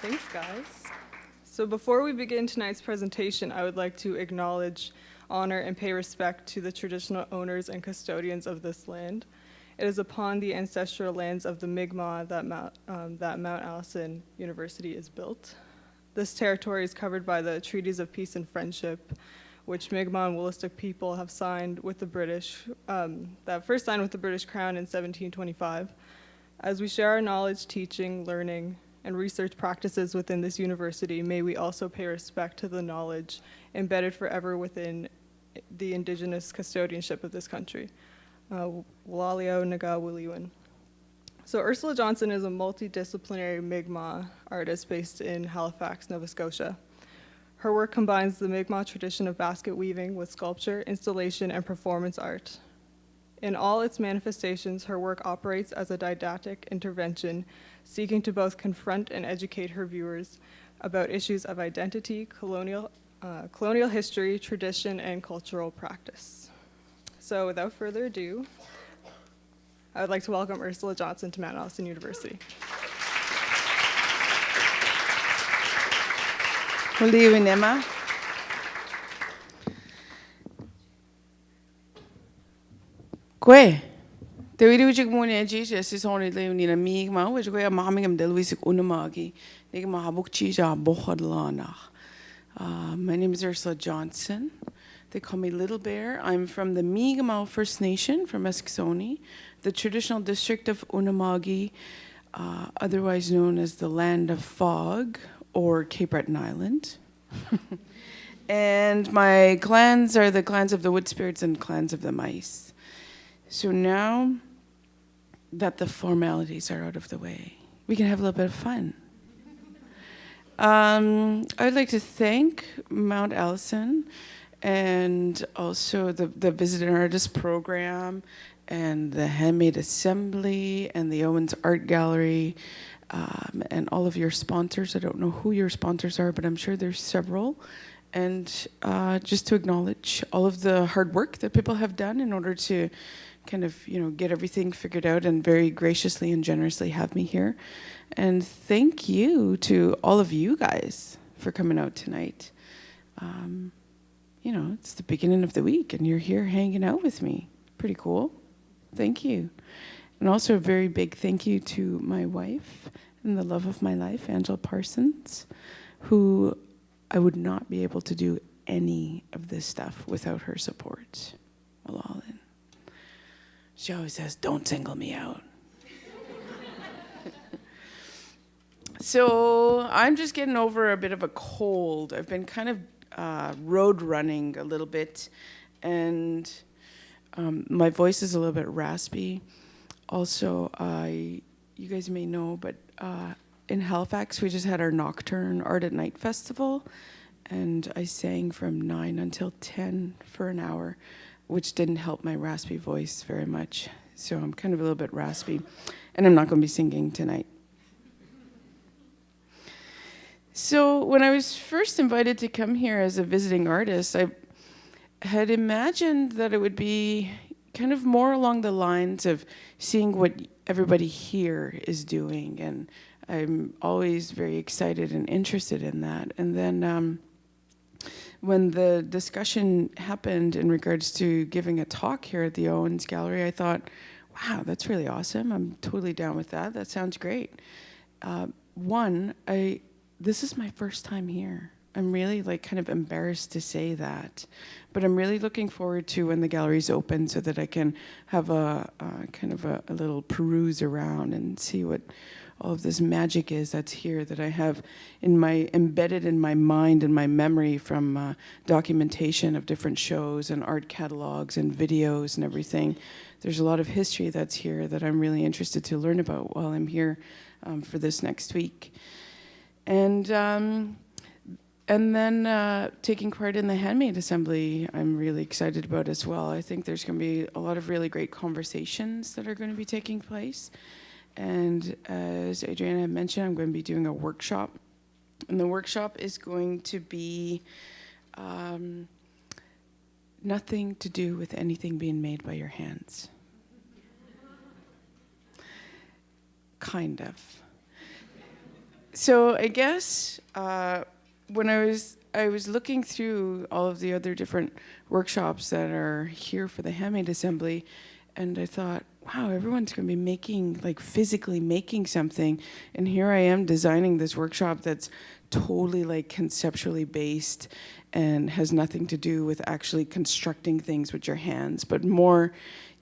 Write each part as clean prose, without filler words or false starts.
Thanks, guys. So before we begin tonight's presentation, I would like to acknowledge, honor, and pay respect to the traditional owners and custodians of this land. It is upon the ancestral lands of the Mi'kmaq that Mount Allison University is built. This territory is covered by the Treaties of Peace and Friendship, which Mi'kmaq and Wolastoq people have signed with the British, that first signed with the British Crown in 1725. As we share our knowledge, teaching, learning, and research practices within this university, may we also pay respect to the knowledge embedded forever within the indigenous custodianship of this country. Walalio Naga Wiliwan. So Ursula Johnson is a multidisciplinary Mi'kmaq artist based in Halifax, Nova Scotia. Her work combines the Mi'kmaq tradition of basket weaving with sculpture, installation, and performance art. In all its manifestations, her work operates as a didactic intervention, seeking to both confront and educate her viewers about issues of identity, colonial history, tradition, and cultural practice. So without further ado, I would like to welcome Ursula Johnson to Mount Allison University. Good Emma. Kwe. Te wiri wich muni aji jesi soni le ni na mi ma wich kwe mami ngam del wisik unamagi. Nik ma habuk chija bohad lana. My name is Ursula Johnson. They call me Little Bear. I'm from the Mi'kmaq First Nation from Eskasoni, the traditional district of Unamagi, otherwise known as the Land of Fog or Cape Breton Island. And my clans are the clans of the Wood Spirits and clans of the Mice. So now that the formalities are out of the way, we can have a little bit of fun. I'd like to thank Mount Allison and also the Visiting Artist Program and the Handmade Assembly and the Owens Art Gallery and all of your sponsors. I don't know who your sponsors are, but I'm sure there's several. And just to acknowledge all of the hard work that people have done in order to kind of, get everything figured out and very graciously and generously have me here. And thank you to all of you guys for coming out tonight. It's the beginning of the week and you're here hanging out with me. Pretty cool. Thank you. And also a very big thank you to my wife and the love of my life, Angela Parsons, who I would not be able to do any of this stuff without her support. Malalin. She always says, don't single me out. So I'm just getting over a bit of a cold. I've been kind of road running a little bit, and my voice is a little bit raspy. Also, you guys may know, but in Halifax, we just had our Nocturne Art at Night Festival, and I sang from 9 until 10 for an hour, which didn't help my raspy voice very much. So I'm kind of a little bit raspy, and I'm not going to be singing tonight. So when I was first invited to come here as a visiting artist, I had imagined that it would be kind of more along the lines of seeing what everybody here is doing, and I'm always very excited and interested in that. And then when the discussion happened in regards to giving a talk here at the Owens Gallery, I thought, wow, that's really awesome. I'm totally down with that. That sounds great. This is my first time here. I'm really kind of embarrassed to say that, but I'm really looking forward to when the gallery's open so that I can have a little peruse around and see what all of this magic is that's here that I have embedded in my mind and my memory from documentation of different shows and art catalogs and videos and everything. There's a lot of history that's here that I'm really interested to learn about while I'm here for this next week. And then taking part in the Handmade Assembly, I'm really excited about as well. I think there's going to be a lot of really great conversations that are going to be taking place. And as Adriana had mentioned, I'm going to be doing a workshop. And the workshop is going to be nothing to do with anything being made by your hands. Kind of. So I guess when I was looking through all of the other different workshops that are here for the handmade assembly, and I thought, wow, everyone's going to be making, like physically making something, and here I am designing this workshop that's totally like conceptually based and has nothing to do with actually constructing things with your hands, but more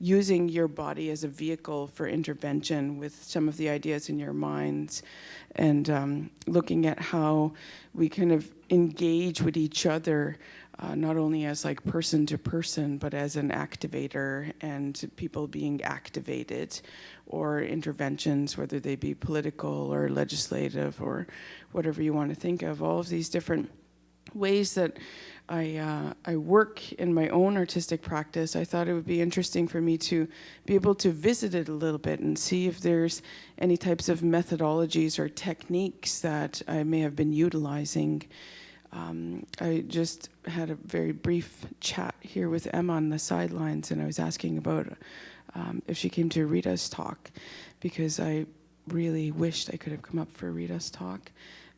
using your body as a vehicle for intervention with some of the ideas in your minds, and looking at how we kind of engage with each other, not only as like person to person, but as an activator and people being activated, or interventions, whether they be political or legislative or whatever you want to think of, all of these different ways that I work in my own artistic practice. I thought it would be interesting for me to be able to visit it a little bit and see if there's any types of methodologies or techniques that I may have been utilizing. I just had a very brief chat here with Emma on the sidelines, and I was asking about if she came to Rita's talk, because I really wished I could have come up for Rita's talk.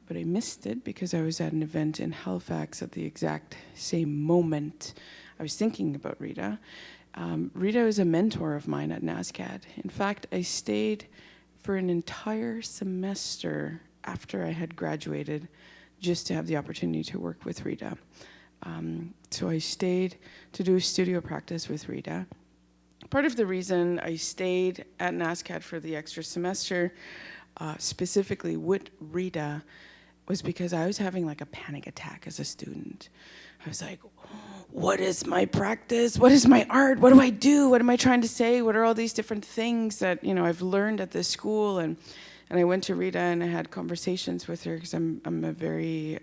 But I missed it because I was at an event in Halifax at the exact same moment I was thinking about Rita. Rita is a mentor of mine at NSCAD. In fact, I stayed for an entire semester after I had graduated just to have the opportunity to work with Rita. So I stayed to do studio practice with Rita. Part of the reason I stayed at NSCAD for the extra semester, specifically with Rita, was because I was having like a panic attack as a student. I was like, what is my practice? What is my art? What do I do? What am I trying to say? What are all these different things that, you know, I've learned at this school? And I went to Rita and I had conversations with her because I'm a very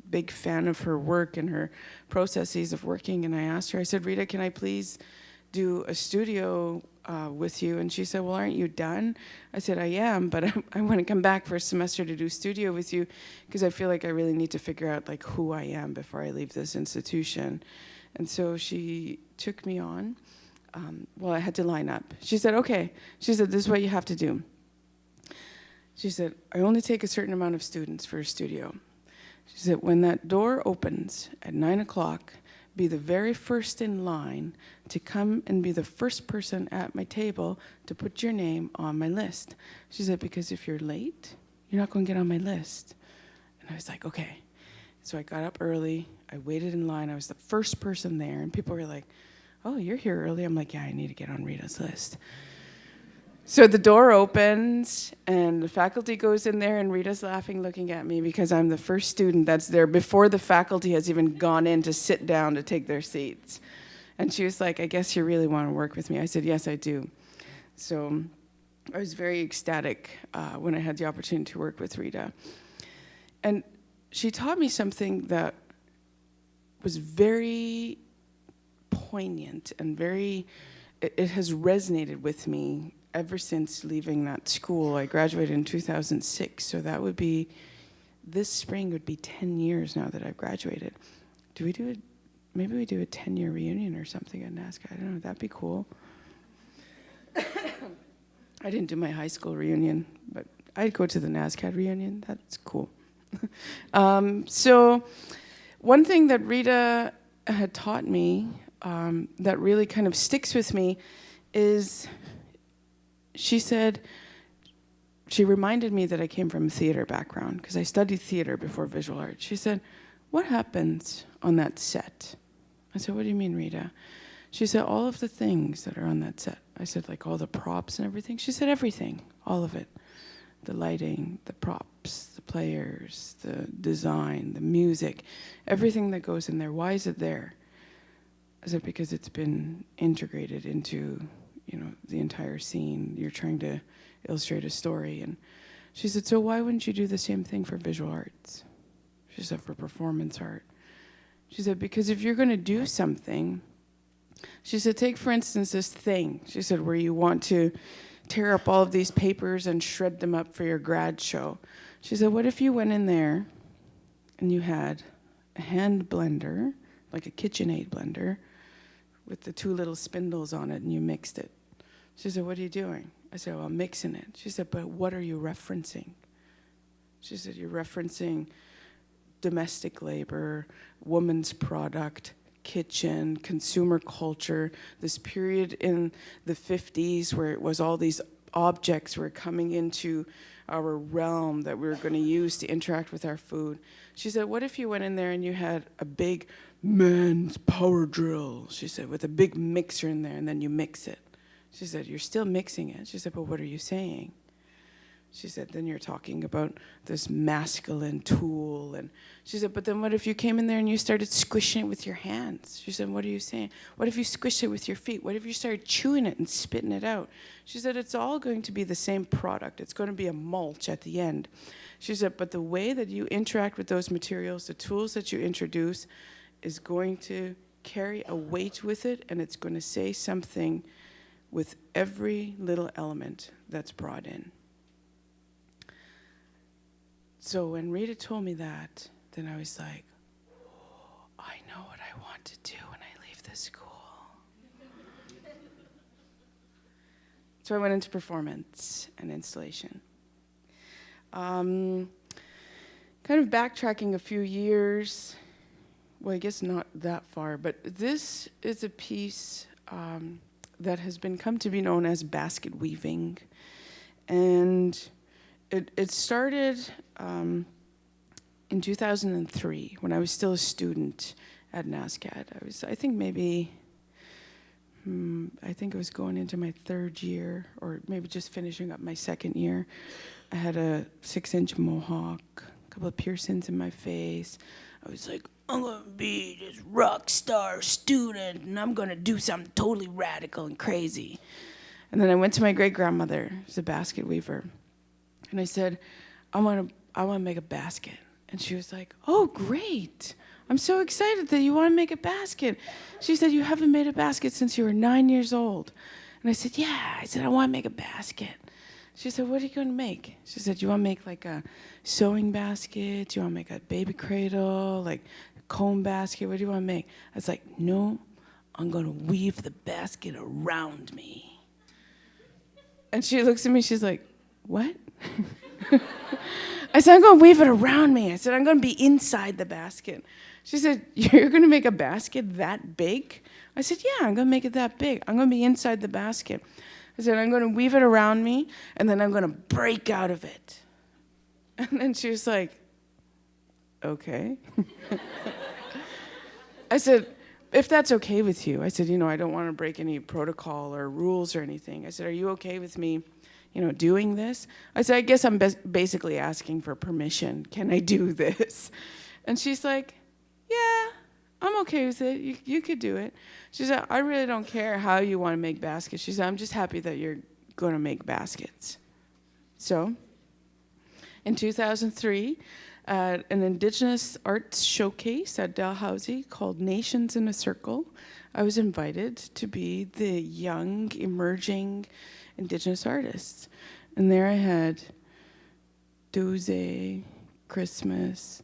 big fan of her work and her processes of working. And I asked her, I said, Rita, can I please do a studio with you? And she said, well, aren't you done? I said, I am, but I want to come back for a semester to do studio with you because I feel like I really need to figure out like who I am before I leave this institution. And so she took me on. Well, I had to line up. She said, okay. She said, this is what you have to do. She said, I only take a certain amount of students for a studio. She said, when that door opens at 9 o'clock, be the very first in line to come and be the first person at my table to put your name on my list. She said, because if you're late, you're not going to get on my list. And I was like, okay. So I got up early. I waited in line. I was the first person there. And people were like, oh, you're here early. I'm like, yeah, I need to get on Rita's list. So the door opens, and the faculty goes in there, and Rita's laughing, looking at me, because I'm the first student that's there before the faculty has even gone in to sit down to take their seats. And she was like, I guess you really want to work with me. I said, yes, I do. So I was very ecstatic when I had the opportunity to work with Rita. And she taught me something that was very poignant and it has resonated with me ever since leaving that school. I graduated in 2006, so that would be, this spring would be 10 years now that I've graduated. Maybe we do a 10-year reunion or something at NSCAD. I don't know, that'd be cool. I didn't do my high school reunion, but I'd go to the NSCAD reunion. That's cool. So one thing that Rita had taught me that really kind of sticks with me is, she said, she reminded me that I came from a theater background because I studied theater before visual arts. She said, what happens on that set? I said, what do you mean, Rita? She said, all of the things that are on that set. I said, like all the props and everything? She said, everything, all of it. The lighting, the props, the players, the design, the music, everything that goes in there. Why is it there? I said, because it's been integrated into, you know, the entire scene. You're trying to illustrate a story. And she said, so why wouldn't you do the same thing for visual arts? She said, for performance art. She said, because if you're going to do something, she said, take, for instance, this thing. She said, where you want to tear up all of these papers and shred them up for your grad show. She said, what if you went in there and you had a hand blender, like a KitchenAid blender, with the 2 little spindles on it, and you mixed it? She said, what are you doing? I said, well, I'm mixing it. She said, but what are you referencing? She said, you're referencing domestic labor, woman's product, kitchen, consumer culture, this period in the 50s where it was all these objects were coming into our realm that we were going to use to interact with our food. She said, what if you went in there and you had a big man's power drill, she said, with a big mixer in there, and then you mix it. She said, you're still mixing it. She said, but what are you saying? She said, then you're talking about this masculine tool. And she said, but then what if you came in there and you started squishing it with your hands? She said, what are you saying? What if you squished it with your feet? What if you started chewing it and spitting it out? She said, it's all going to be the same product. It's going to be a mulch at the end. She said, but the way that you interact with those materials, the tools that you introduce, is going to carry a weight with it, and it's going to say something with every little element that's brought in. So when Rita told me that, then I was like, oh, I know what I want to do when I leave this school. So I went into performance and installation. Kind of backtracking a few years, well, I guess not that far, but this is a piece that has come to be known as basket weaving. And it started in 2003 when I was still a student at NSCAD. I think I was going into my third year, or maybe just finishing up my second year. I had a 6-inch mohawk, a couple of piercings in my face. I was like, I'm gonna be this rock star student, and I'm gonna do something totally radical and crazy. And then I went to my great-grandmother, who's a basket weaver, and I said, I want to make a basket. And she was like, oh, great. I'm so excited that you want to make a basket. She said, you haven't made a basket since you were 9 years old. And I said, yeah. I said, I want to make a basket. She said, what are you going to make? She said, you want to make like a sewing basket? Do you want to make a baby cradle, like a comb basket? What do you want to make? I was like, no, I'm going to weave the basket around me. And she looks at me, she's like, what? I said, I'm going to weave it around me. I said, I'm going to be inside the basket. She said, you're going to make a basket that big? I said, yeah, I'm going to make it that big. I'm going to be inside the basket. I said, I'm going to weave it around me, and then I'm going to break out of it. And then she was like, okay. I said, if that's okay with you. I said, I don't want to break any protocol or rules or anything. I said, are you okay with me doing this? I said, I guess I'm basically asking for permission. Can I do this? And she's like, yeah, I'm okay with it. You could do it. She said, I really don't care how you want to make baskets. She said, I'm just happy that you're going to make baskets. So, in 2003, at an Indigenous arts showcase at Dalhousie called Nations in a Circle, I was invited to be the young, emerging Indigenous artists. And there I had Doze, Christmas,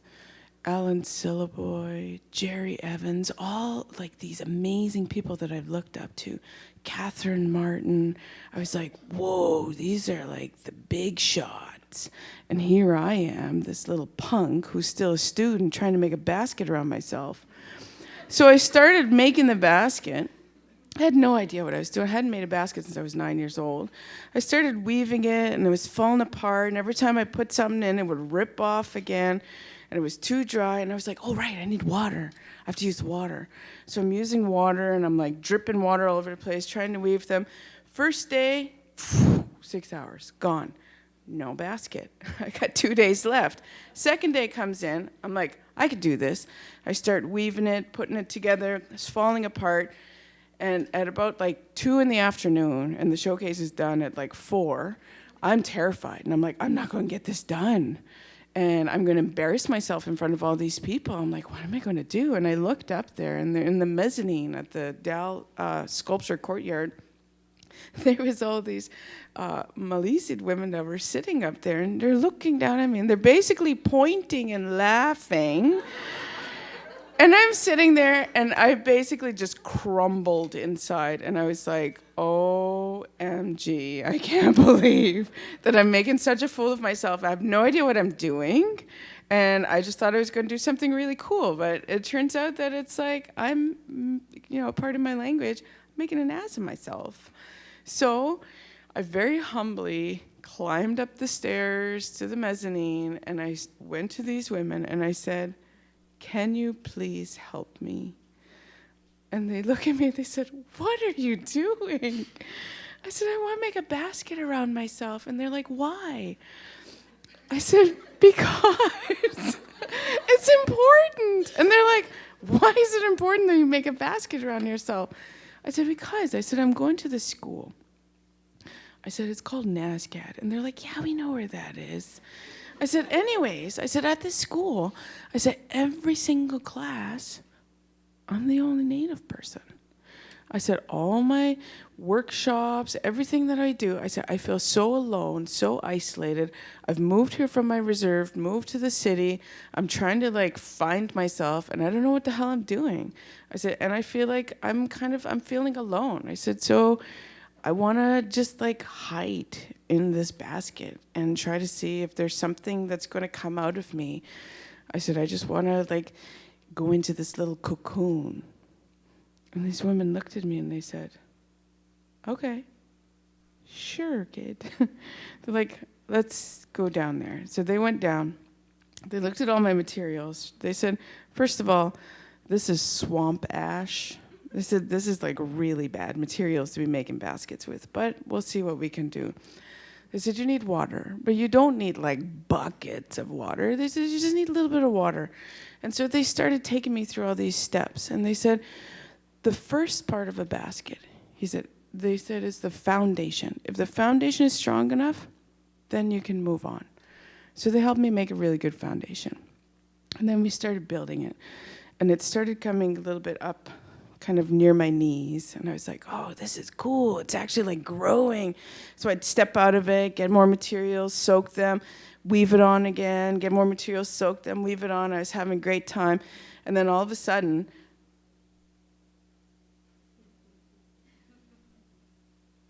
Alan Syllaboy, Jerry Evans, all like these amazing people that I've looked up to. Catherine Martin. I was like, whoa, these are like the big shots. And here I am, this little punk who's still a student trying to make a basket around myself. So I started making the basket. I had no idea what I was doing. I hadn't made a basket since I was 9 years old. I started weaving it, and it was falling apart, and every time I put something in, it would rip off again, and it was too dry, and I was like, oh, right, I need water. I have to use water. So I'm using water, and I'm like dripping water all over the place, trying to weave them. First day, 6 hours, gone. No basket. I got 2 days left. Second day comes in. I'm like, I could do this. I start weaving it, putting it together. It's falling apart. And at about like 2 in the afternoon, and the showcase is done at like 4, I'm terrified. And I'm like, I'm not going to get this done. And I'm going to embarrass myself in front of all these people. I'm like, what am I going to do? And I looked up there, and in the mezzanine at the Dal Sculpture Courtyard, there was all these Maliseet women that were sitting up there, and they're looking down at me, and they're basically pointing and laughing. And I'm sitting there, and I basically just crumbled inside, and I was like, OMG. OMG, I can't believe that I'm making such a fool of myself. I have no idea what I'm doing. And I just thought I was going to do something really cool. But it turns out that it's like I'm, part of my language, making an ass of myself. So I very humbly climbed up the stairs to the mezzanine, and I went to these women and I said, "Can you please help me?" And they look at me and they said, "What are you doing?" I said, "I want to make a basket around myself." And they're like, "Why?" I said, "Because it's important." And they're like, "Why is it important that you make a basket around yourself?" I said, "Because." I said, "I'm going to this school." I said, "It's called NSCAD." And they're like, "Yeah, we know where that is." I said, "Anyways," I said, "at this school," I said, "every single class, I'm the only Native person." I said, "All my workshops, everything that I do," I said, "I feel so alone, so isolated. I've moved here from my reserve, moved to the city. I'm trying to find myself, and I don't know what the hell I'm doing." I said, "And I feel like I'm feeling alone." I said, "So I want to just hide in this basket and try to see if there's something that's going to come out of me." I said, "I just want to go into this little cocoon." And these women looked at me and they said, "Okay, sure, kid." They're like, "Let's go down there." So they went down. They looked at all my materials. They said, "First of all, this is swamp ash." They said, "This is really bad materials to be making baskets with, but we'll see what we can do." They said, "You need water, but you don't need buckets of water." They said, "You just need a little bit of water." And so they started taking me through all these steps. And they said, "The first part of a basket," they said, "is the foundation. If the foundation is strong enough, then you can move on." So they helped me make a really good foundation. And then we started building it. And it started coming a little bit up, kind of near my knees. And I was like, "Oh, this is cool. It's actually growing." So I'd step out of it, get more materials, soak them, weave it on again, get more materials, soak them, weave it on. I was having a great time. And then all of a sudden,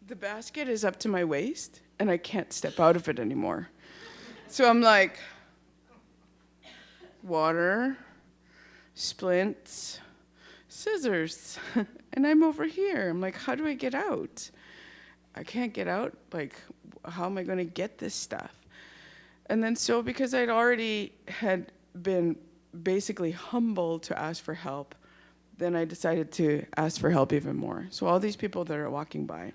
the basket is up to my waist, and I can't step out of it anymore. So I'm like, water, splints, scissors, and I'm over here. I'm like, how do I get out? I can't get out. How am I going to get this stuff? And then so because I'd already had been basically humbled to ask for help, then I decided to ask for help even more. So all these people that are walking by,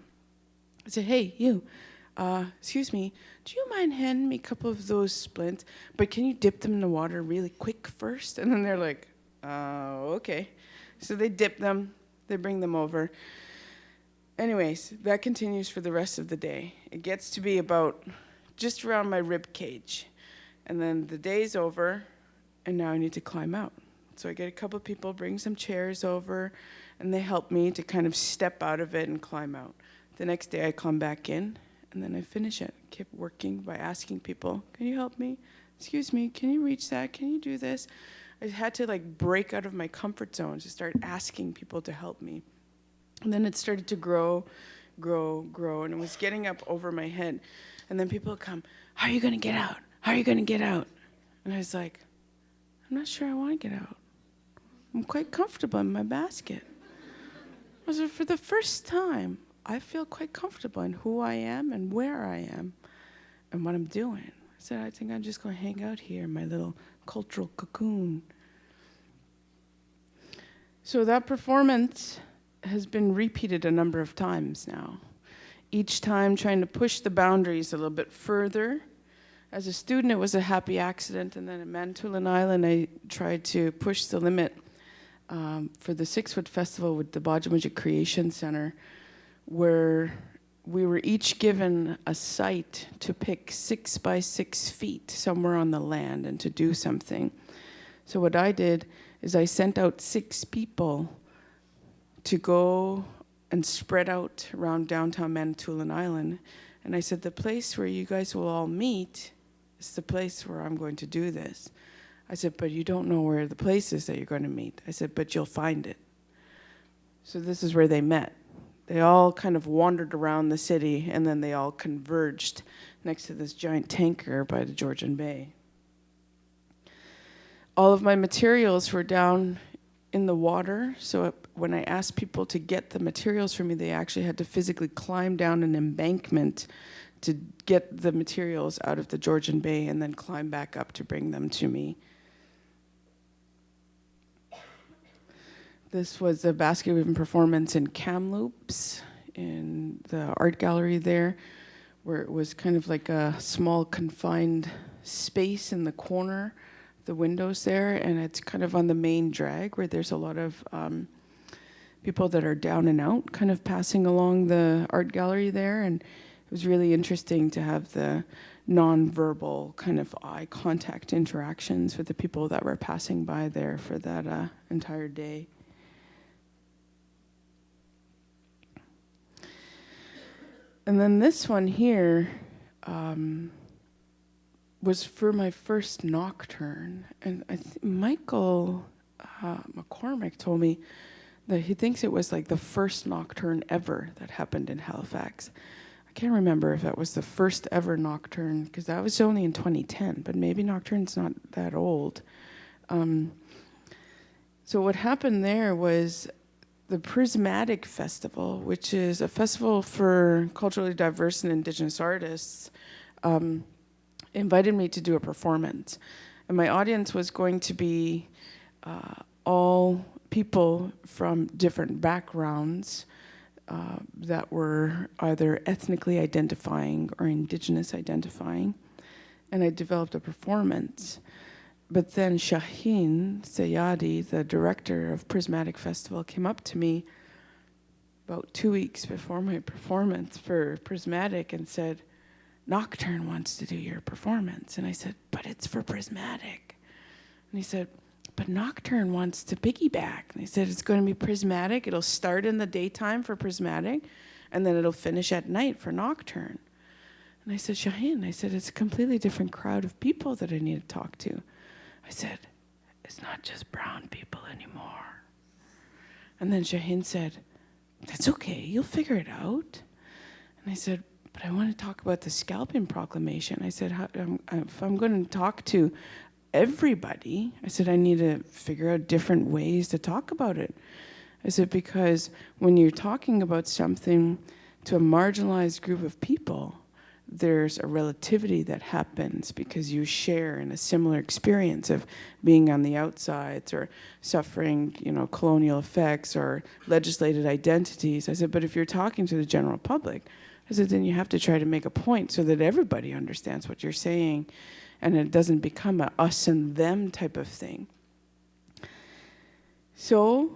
I said, "Hey, you, excuse me, do you mind handing me a couple of those splints? But can you dip them in the water really quick first?" And then they're like, "Okay." So they dip them, they bring them over. Anyways, that continues for the rest of the day. It gets to be about just around my rib cage. And then the day's over, and now I need to climb out. So I get a couple of people, bring some chairs over, and they help me to kind of step out of it and climb out. The next day I come back in, and then I finish it. Keep working by asking people, "Can you help me? Excuse me, can you reach that? Can you do this?" I had to break out of my comfort zone to start asking people to help me. And then it started to grow, and it was getting up over my head. And then people would come, "How are you going to get out? How are you going to get out?" And I was like, "I'm not sure I want to get out. I'm quite comfortable in my basket." I said, "For the first time, I feel quite comfortable in who I am and where I am and what I'm doing." I said, "I think I'm just going to hang out here in my little cultural cocoon." So that performance has been repeated a number of times now, each time trying to push the boundaries a little bit further. As a student, it was a happy accident, and then at Manitoulin Island, I tried to push the limit for the 6 Foot Festival with the Bajamajik Creation Center, where we were each given a site to pick 6 by 6 feet somewhere on the land and to do something. So what I did is I sent out 6 people to go and spread out around downtown Manitoulin Island. And I said, "The place where you guys will all meet is the place where I'm going to do this." I said, "But you don't know where the place is that you're going to meet." I said, "But you'll find it." So this is where they met. they all kind of wandered around the city, and then they all converged next to this giant tanker by the Georgian Bay. All of my materials were down in the water, so when I asked people to get the materials for me, they actually had to physically climb down an embankment to get the materials out of the Georgian Bay and then climb back up to bring them to me. This was a basket weaving performance in Kamloops, in the art gallery there, where it was kind of like a small confined space in the corner, the windows there, and it's kind of on the main drag where there's a lot of people that are down and out kind of passing along the art gallery there, and it was really interesting to have the non-verbal kind of eye contact interactions with the people that were passing by there for that entire day. And then this one here was for my first nocturne. And I Michael McCormick told me that he thinks it was like the first nocturne ever that happened in Halifax. I can't remember if that was the first ever nocturne, because that was only in 2010, but maybe nocturne's not that old. So what happened there was the Prismatic Festival, which is a festival for culturally diverse and Indigenous artists, invited me to do a performance. And my audience was going to be all people from different backgrounds that were either ethnically identifying or Indigenous identifying. And I developed a performance. But then Shaheen Sayadi, the director of Prismatic Festival, came up to me about 2 weeks before my performance for Prismatic and said, Nocturne wants to do your performance. And I said, but it's for Prismatic. And he said, but Nocturne wants to piggyback. And he said, it's going to be Prismatic. It'll start in the daytime for Prismatic, and then it'll finish at night for Nocturne. And I said, Shaheen, I said, it's a completely different crowd of people that I need to talk to. I said, it's not just brown people anymore. And then Shaheen said, that's okay, you'll figure it out. And I said, but I want to talk about the scalping proclamation. I said, if I'm going to talk to everybody, I said, I need to figure out different ways to talk about it. I said, because when you're talking about something to a marginalized group of people, there's a relativity that happens because you share in a similar experience of being on the outsides or suffering, colonial effects or legislated identities. I said, but if you're talking to the general public, I said, then you have to try to make a point so that everybody understands what you're saying and it doesn't become a us and them type of thing. So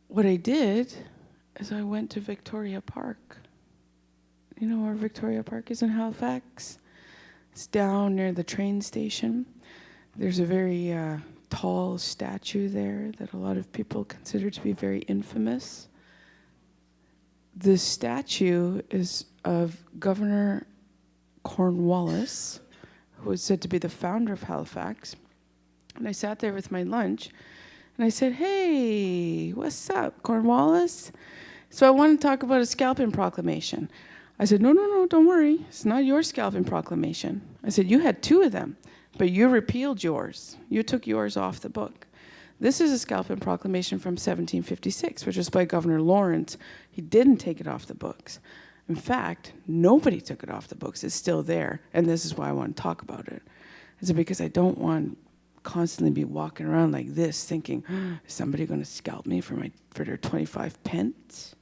what I did is I went to Victoria Park. You know where Victoria Park is in Halifax? It's down near the train station. There's a very tall statue there that a lot of people consider to be very infamous. The statue is of Governor Cornwallis, who was said to be the founder of Halifax. And I sat there with my lunch, and I said, hey, what's up, Cornwallis? So I want to talk about a scalping proclamation. I said, no, don't worry. It's not your scalping proclamation. I said, you had 2 of them, but you repealed yours. You took yours off the book. This is a scalping proclamation from 1756, which was by Governor Lawrence. He didn't take it off the books. In fact, nobody took it off the books. It's still there, and this is why I want to talk about it. I said, because I don't want to constantly be walking around like this thinking, is somebody going to scalp me for their 25 pence?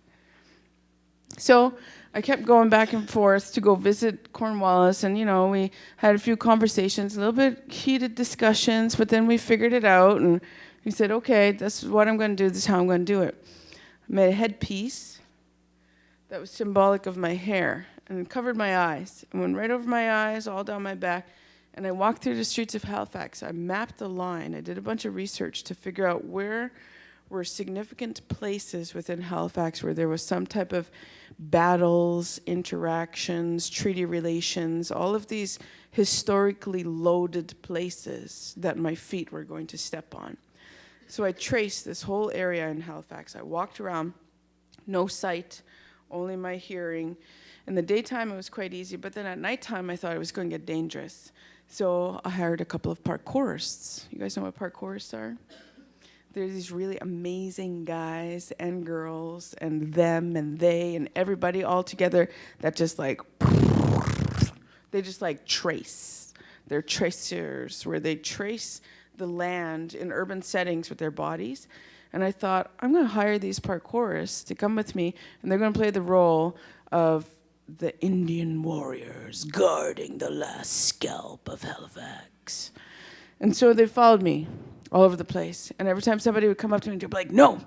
So I kept going back and forth to go visit Cornwallis, and we had a few conversations, a little bit heated discussions, but then we figured it out, and he said, okay, this is what I'm going to do, this is how I'm going to do it. I made a headpiece that was symbolic of my hair, and it covered my eyes. It went right over my eyes, all down my back, and I walked through the streets of Halifax. I mapped the line. I did a bunch of research to figure out where were significant places within Halifax where there was some type of battles, interactions, treaty relations, all of these historically loaded places that my feet were going to step on. So I traced this whole area in Halifax. I walked around no sight, only my hearing. In the daytime, it was quite easy, but then at nighttime, I thought it was going to get dangerous. So I hired a couple of parkourists. You guys know what parkourists are? There's these really amazing guys and girls and them and they and everybody all together that just like, they just like trace. They're tracers, where they trace the land in urban settings with their bodies. And I thought, I'm going to hire these parkourists to come with me, and they're going to play the role of the Indian warriors guarding the last scalp of Halifax. And so they followed me all over the place. And every time somebody would come up to me, they'd be like, no,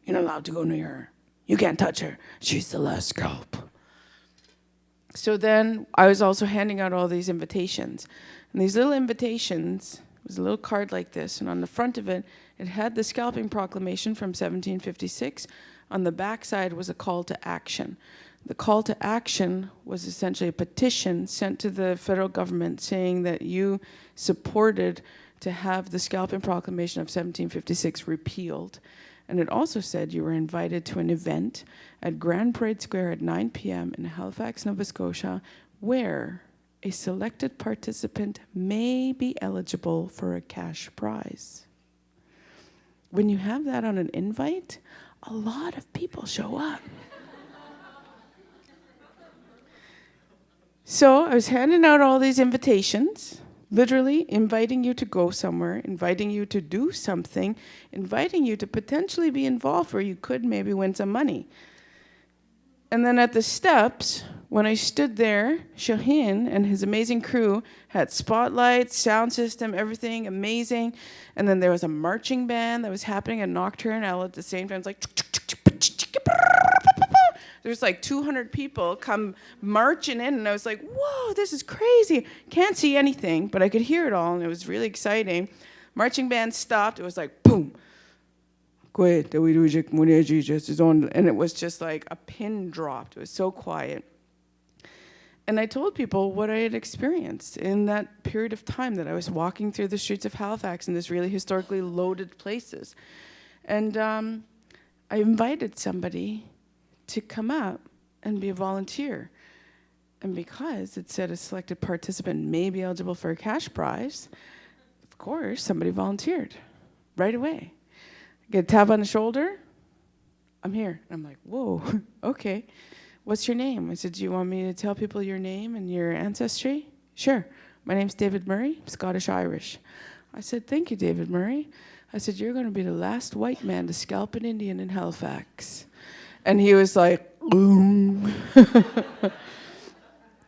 you're not allowed to go near her. You can't touch her. She's the last scalp. So then I was also handing out all these invitations. And these little invitations, it was a little card like this. And on the front of it, it had the scalping proclamation from 1756. On the back side was a call to action. The call to action was essentially a petition sent to the federal government saying that you supported to have the scalping proclamation of 1756 repealed. And it also said you were invited to an event at Grand Parade Square at 9 p.m. in Halifax, Nova Scotia, where a selected participant may be eligible for a cash prize. When you have that on an invite, a lot of people show up. So I was handing out all these invitations, literally inviting you to go somewhere, inviting you to do something, inviting you to potentially be involved where you could maybe win some money. And then at the steps, when I stood there, Shaheen and his amazing crew had spotlights, sound system, everything amazing. And then there was a marching band that was happening at Nocturne L at the same time. It's like, there's like 200 people come marching in, and I was like, whoa, this is crazy. Can't see anything, but I could hear it all, and it was really exciting. Marching band stopped. It was like, boom. And it was just like a pin dropped. It was so quiet. And I told people what I had experienced in that period of time that I was walking through the streets of Halifax in this really historically loaded places. And I invited somebody to come up and be a volunteer. And because it said a selected participant may be eligible for a cash prize, of course, somebody volunteered right away. Get a tap on the shoulder. I'm here. I'm like, whoa, okay. What's your name? I said, do you want me to tell people your name and your ancestry? Sure. My name's David Murray, Scottish-Irish. I said, thank you, David Murray. I said, you're going to be the last white man to scalp an Indian in Halifax. And he was like, boom.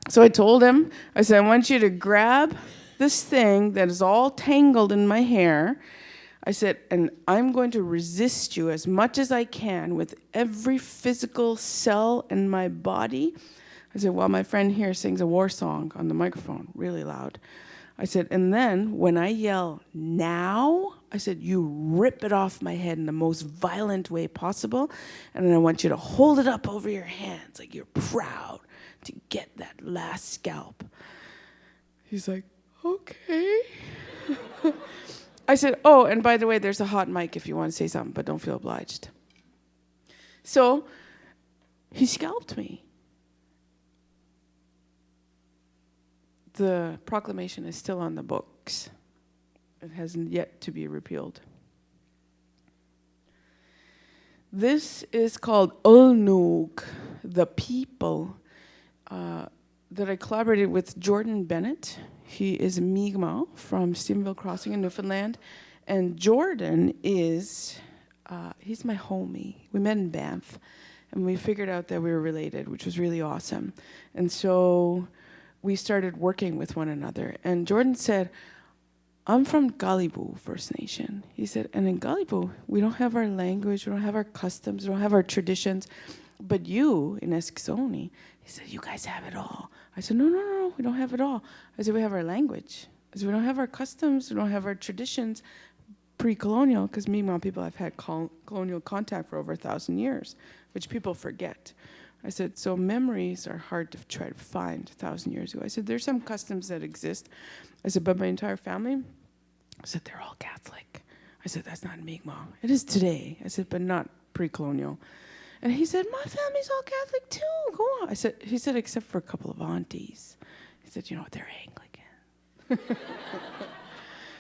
So I told him, I said, I want you to grab this thing that is all tangled in my hair. I said, and I'm going to resist you as much as I can with every physical cell in my body. I said, while my friend here sings a war song on the microphone, really loud. I said, and then when I yell, now, I said, you rip it off my head in the most violent way possible, and then I want you to hold it up over your hands like you're proud to get that last scalp. He's like, okay. I said, oh, and by the way, there's a hot mic if you want to say something, but don't feel obliged. So he scalped me. The proclamation is still on the books. It hasn't yet to be repealed. This is called Ulnoog, the people, that I collaborated with Jordan Bennett. He is a Mi'kmaq from Stephenville Crossing in Newfoundland. And Jordan is, he's my homie. We met in Banff, and we figured out that we were related, which was really awesome. And so we started working with one another. And Jordan said, I'm from Galiboo First Nation. He said, and in Galiboo, we don't have our language, we don't have our customs, we don't have our traditions. But you, in Eskasoni, he said, you guys have it all. I said, no, we don't have it all. I said, we have our language. I said, we don't have our customs, we don't have our traditions pre-colonial, because Mi'kmaq people have had colonial contact for over 1,000 years, which people forget. I said, so memories are hard to try to find 1,000 years ago. I said, there's some customs that exist. I said, but my entire family, I said, they're all Catholic. I said, that's not Mi'kmaq. It is today. I said, but not pre-colonial. And he said, my family's all Catholic too. Go on. He said, except for a couple of aunties. He said, you know what, they're Anglican.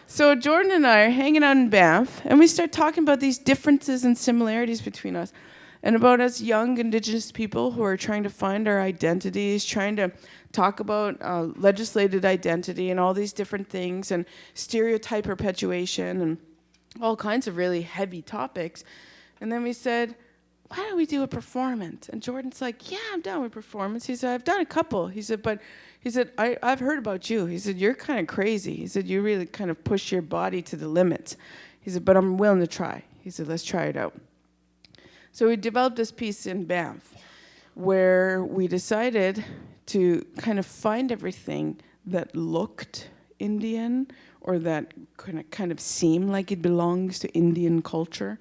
So Jordan and I are hanging out in Banff, and we start talking about these differences and similarities between us, and about us young Indigenous people who are trying to find our identities, trying to talk about legislated identity and all these different things, and stereotype perpetuation, and all kinds of really heavy topics. And then we said, why don't we do a performance? And Jordan's like, yeah, I'm down with performance. He said, I've done a couple. He said, but I've heard about you. He said, you're kind of crazy. He said, you really kind of push your body to the limits. He said, but I'm willing to try. He said, let's try it out. So we developed this piece in Banff where we decided to kind of find everything that looked Indian or that kind of seemed like it belongs to Indian culture.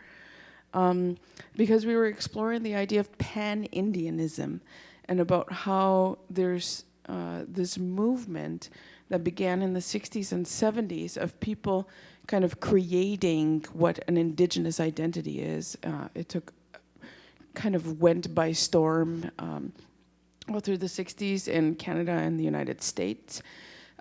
Because we were exploring the idea of pan-Indianism and about how there's this movement that began in the 60s and 70s of people kind of creating what an Indigenous identity is. It went by storm all through the 60s in Canada and the United States.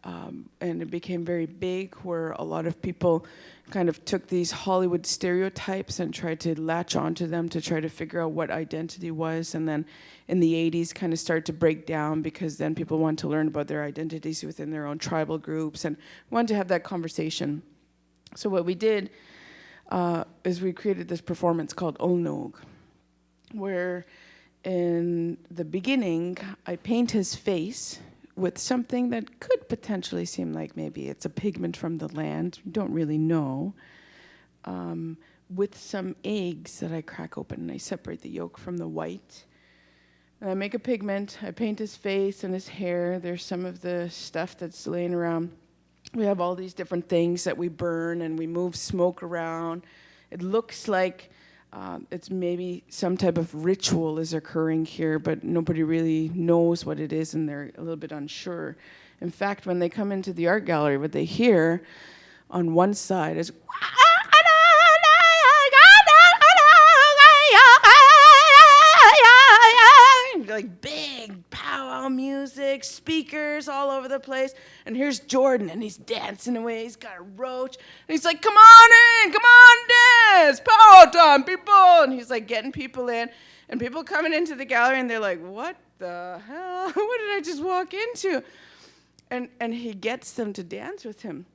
And it became very big, where a lot of people kind of took these Hollywood stereotypes and tried to latch onto them to try to figure out what identity was. And then in the 80s kind of started to break down, because then people wanted to learn about their identities within their own tribal groups and wanted to have that conversation. So what we did is we created this performance called Ulnog, where in the beginning I paint his face with something that could potentially seem like maybe it's a pigment from the land, don't really know, with some eggs that I crack open, and I separate the yolk from the white. And I make a pigment, I paint his face and his hair. There's some of the stuff that's laying around. We have all these different things that we burn, and we move smoke around. It looks like it's maybe some type of ritual is occurring here, but nobody really knows what it is, and they're a little bit unsure. In fact, when they come into the art gallery, what they hear on one side is like big powwow music, speakers all over the place. And here's Jordan, and he's dancing away. He's got a roach. And he's like, come on in, come on, dance, powwow time, people. And he's like getting people in. And people coming into the gallery, and they're like, what the hell? What did I just walk into? And he gets them to dance with him.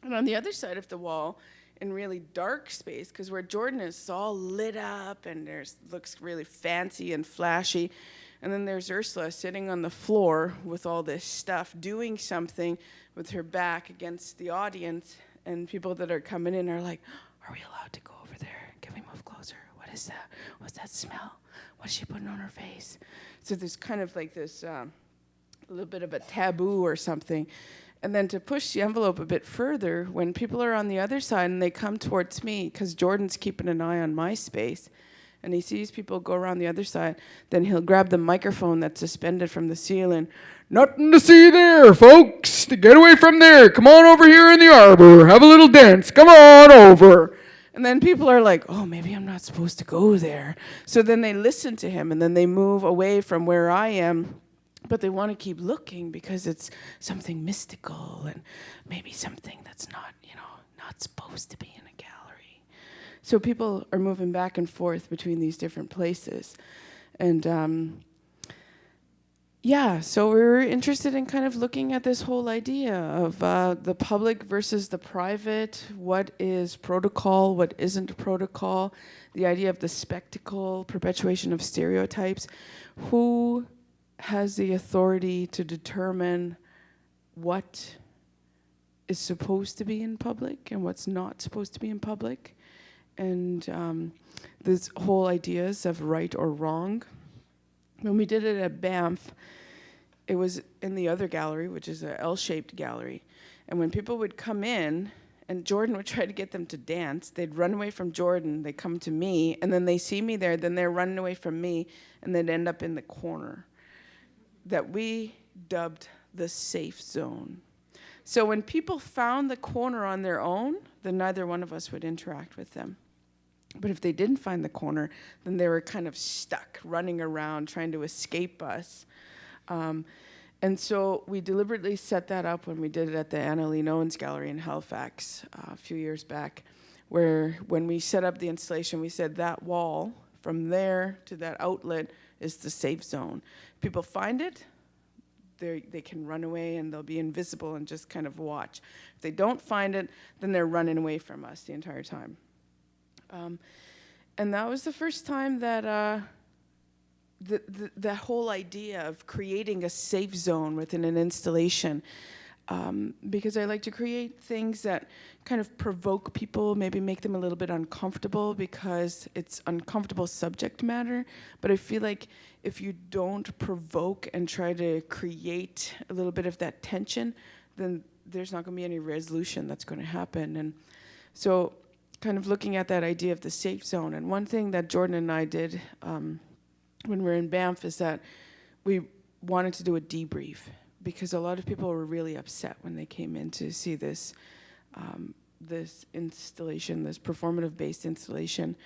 And on the other side of the wall, in really dark space, because where Jordan is, it's all lit up, and looks really fancy and flashy. And then there's Ursula sitting on the floor with all this stuff, doing something with her back against the audience. And people that are coming in are like, are we allowed to go over there? Can we move closer? What is that? What's that smell? What's she putting on her face? So there's kind of like this a little bit of a taboo or something. And then to push the envelope a bit further, when people are on the other side and they come towards me, because Jordan's keeping an eye on my space, and he sees people go around the other side, then he'll grab the microphone that's suspended from the ceiling. Nothing to see there, folks. Get away from there. Come on over here in the arbor. Have a little dance. Come on over. And then people are like, oh, maybe I'm not supposed to go there. So then they listen to him, and then they move away from where I am. But they want to keep looking because it's something mystical and maybe something that's not, not supposed to be in a gallery. So people are moving back and forth between these different places. And so we were interested in kind of looking at this whole idea of the public versus the private. What is protocol? What isn't protocol? The idea of the spectacle, perpetuation of stereotypes. Who has the authority to determine what is supposed to be in public and what's not supposed to be in public, and this whole ideas of right or wrong. When we did it at Banff, it was in the other gallery, which is an L-shaped gallery, and when people would come in and Jordan would try to get them to dance, they'd run away from Jordan, they come to me, and then they see me there, then they're running away from me, and they'd end up in the corner that we dubbed the safe zone. So when people found the corner on their own, then neither one of us would interact with them. But if they didn't find the corner, then they were kind of stuck, running around, trying to escape us. And so we deliberately set that up when we did it at the Annalee Owens Gallery in Halifax a few years back, where when we set up the installation, we said that wall from there to that outlet is the safe zone. People find it, they can run away and they'll be invisible and just kind of watch. If they don't find it, then they're running away from us the entire time. And that was the first time that the whole idea of creating a safe zone within an installation, because I like to create things that kind of provoke people, maybe make them a little bit uncomfortable because it's uncomfortable subject matter. But I feel like if you don't provoke and try to create a little bit of that tension, then there's not going to be any resolution that's going to happen. And so kind of looking at that idea of the safe zone. And one thing that Jordan and I did when we were in Banff is that we wanted to do a debrief, because a lot of people were really upset when they came in to see this this installation, this performative-based installation.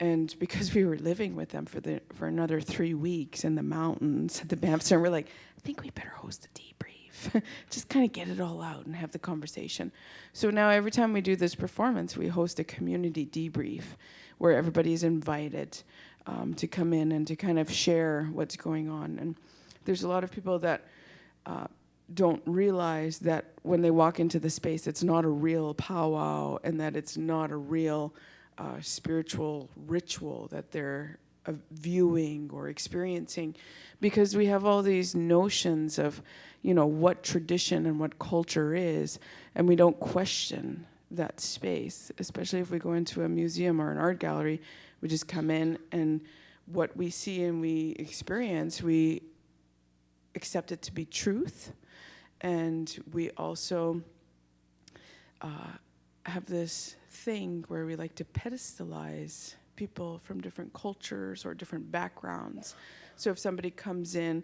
And because we were living with them for another 3 weeks in the mountains at the Banff Center, we're like, I think we better host a debrief. Just kind of get it all out and have the conversation. So now every time we do this performance, we host a community debrief where everybody's invited to come in and to kind of share what's going on. And there's a lot of people that don't realize that when they walk into the space, it's not a real powwow and that it's not a real spiritual ritual that they're viewing or experiencing, because we have all these notions of, what tradition and what culture is, and we don't question that space, especially if we go into a museum or an art gallery. We just come in, and what we see and we experience, we accept it to be truth. And we also have this thing where we like to pedestalize people from different cultures or different backgrounds. So if somebody comes in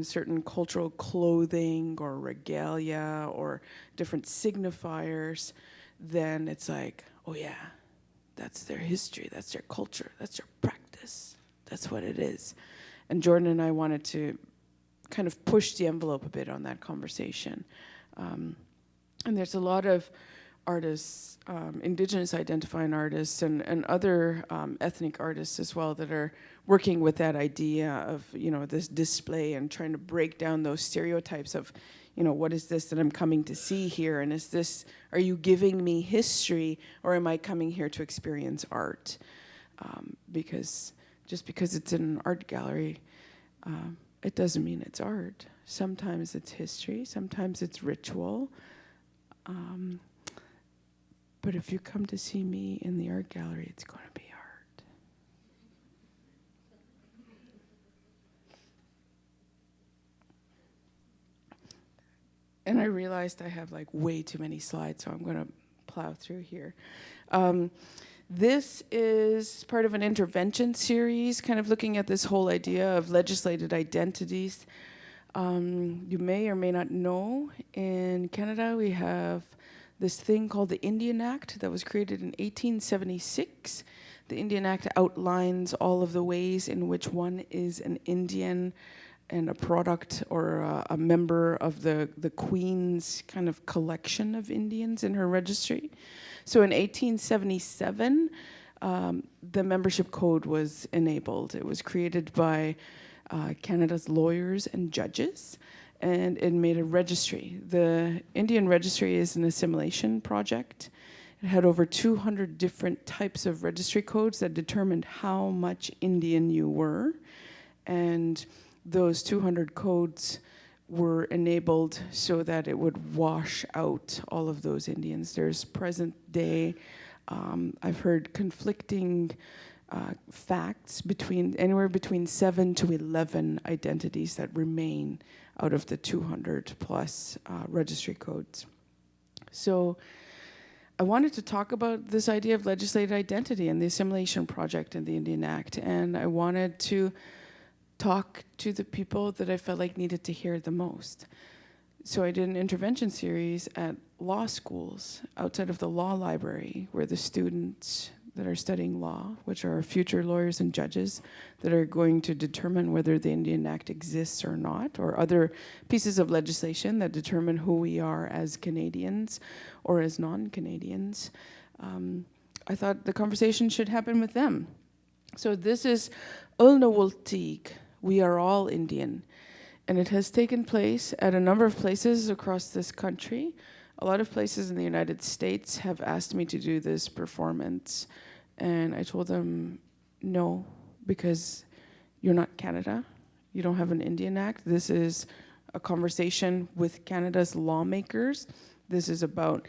certain cultural clothing or regalia or different signifiers, then it's like, oh yeah, that's their history, that's their culture, that's their practice, that's what it is. And Jordan and I wanted to kind of push the envelope a bit on that conversation. And there's a lot of artists, Indigenous identifying artists and other ethnic artists as well that are working with that idea of, this display and trying to break down those stereotypes of, what is this that I'm coming to see here? And are you giving me history, or am I coming here to experience art? Because just because it's in an art gallery, it doesn't mean it's art. Sometimes it's history, sometimes it's ritual. But if you come to see me in the art gallery, it's going to be art. And I realized I have way too many slides, so I'm going to plow through here. This is part of an intervention series, kind of looking at this whole idea of legislated identities. You may or may not know, in Canada we have this thing called the Indian Act that was created in 1876. The Indian Act outlines all of the ways in which one is an Indian and a product or a member of the Queen's kind of collection of Indians in her registry. So in 1877, the membership code was enabled. It was created by Canada's lawyers and judges, and it made a registry. The Indian Registry is an assimilation project. It had over 200 different types of registry codes that determined how much Indian you were. And those 200 codes were enabled so that it would wash out all of those Indians. There's present day, I've heard conflicting facts anywhere between 7 to 11 identities that remain out of the 200 plus registry codes. So I wanted to talk about this idea of legislated identity and the assimilation project in the Indian Act, and I wanted to talk to the people that I felt like needed to hear the most. So I did an intervention series at law schools outside of the law library where the students that are studying law, which are future lawyers and judges that are going to determine whether the Indian Act exists or not, or other pieces of legislation that determine who we are as Canadians or as non-Canadians. I thought the conversation should happen with them. So this is Ulnawultig, We Are All Indian. And it has taken place at a number of places across this country. A lot of places in the United States have asked me to do this performance. And I told them, no, because you're not Canada. You don't have an Indian Act. This is a conversation with Canada's lawmakers. This is about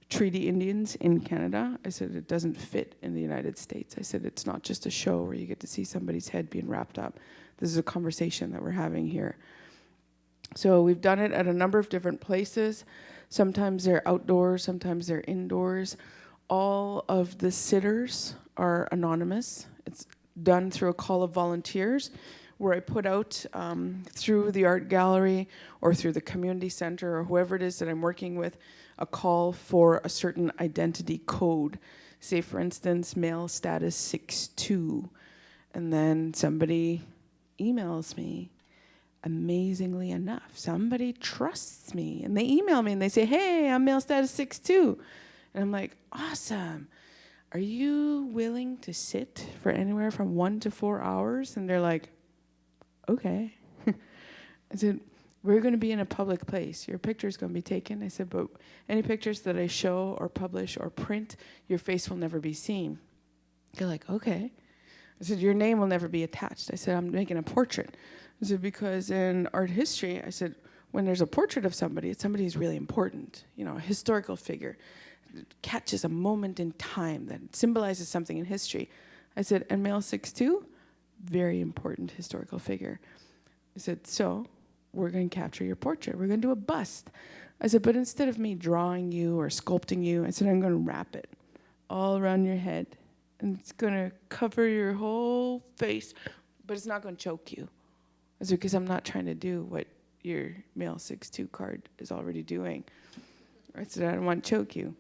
treaty Indians in Canada. I said, it doesn't fit in the United States. I said, it's not just a show where you get to see somebody's head being wrapped up. This is a conversation that we're having here. So we've done it at a number of different places. Sometimes they're outdoors, sometimes they're indoors. All of the sitters are anonymous. It's done through a call of volunteers where I put out through the art gallery or through the community center or whoever it is that I'm working with, a call for a certain identity code. Say, for instance, male status 6'2", and then somebody emails me. Amazingly enough, somebody trusts me, and they email me and they say, hey, I'm male status 6'2", and I'm like, awesome. Are you willing to sit for anywhere from 1 to 4 hours? And they're like, okay. I said, we're going to be in a public place. Your picture's going to be taken. I said, but any pictures that I show or publish or print, your face will never be seen. They're like, okay. I said, your name will never be attached. I said, I'm making a portrait. I said, because in art history, I said, when there's a portrait of somebody, it's somebody who's really important, you know, a historical figure. It catches a moment in time that symbolizes something in history. I said, and male 6'2", very important historical figure. I said, so we're going to capture your portrait. We're going to do a bust. I said, but instead of me drawing you or sculpting you, I said, I'm going to wrap it all around your head. And it's going to cover your whole face, but it's not going to choke you. I said, because I'm not trying to do what your male 6'2" card is already doing. I said, I don't want to choke you.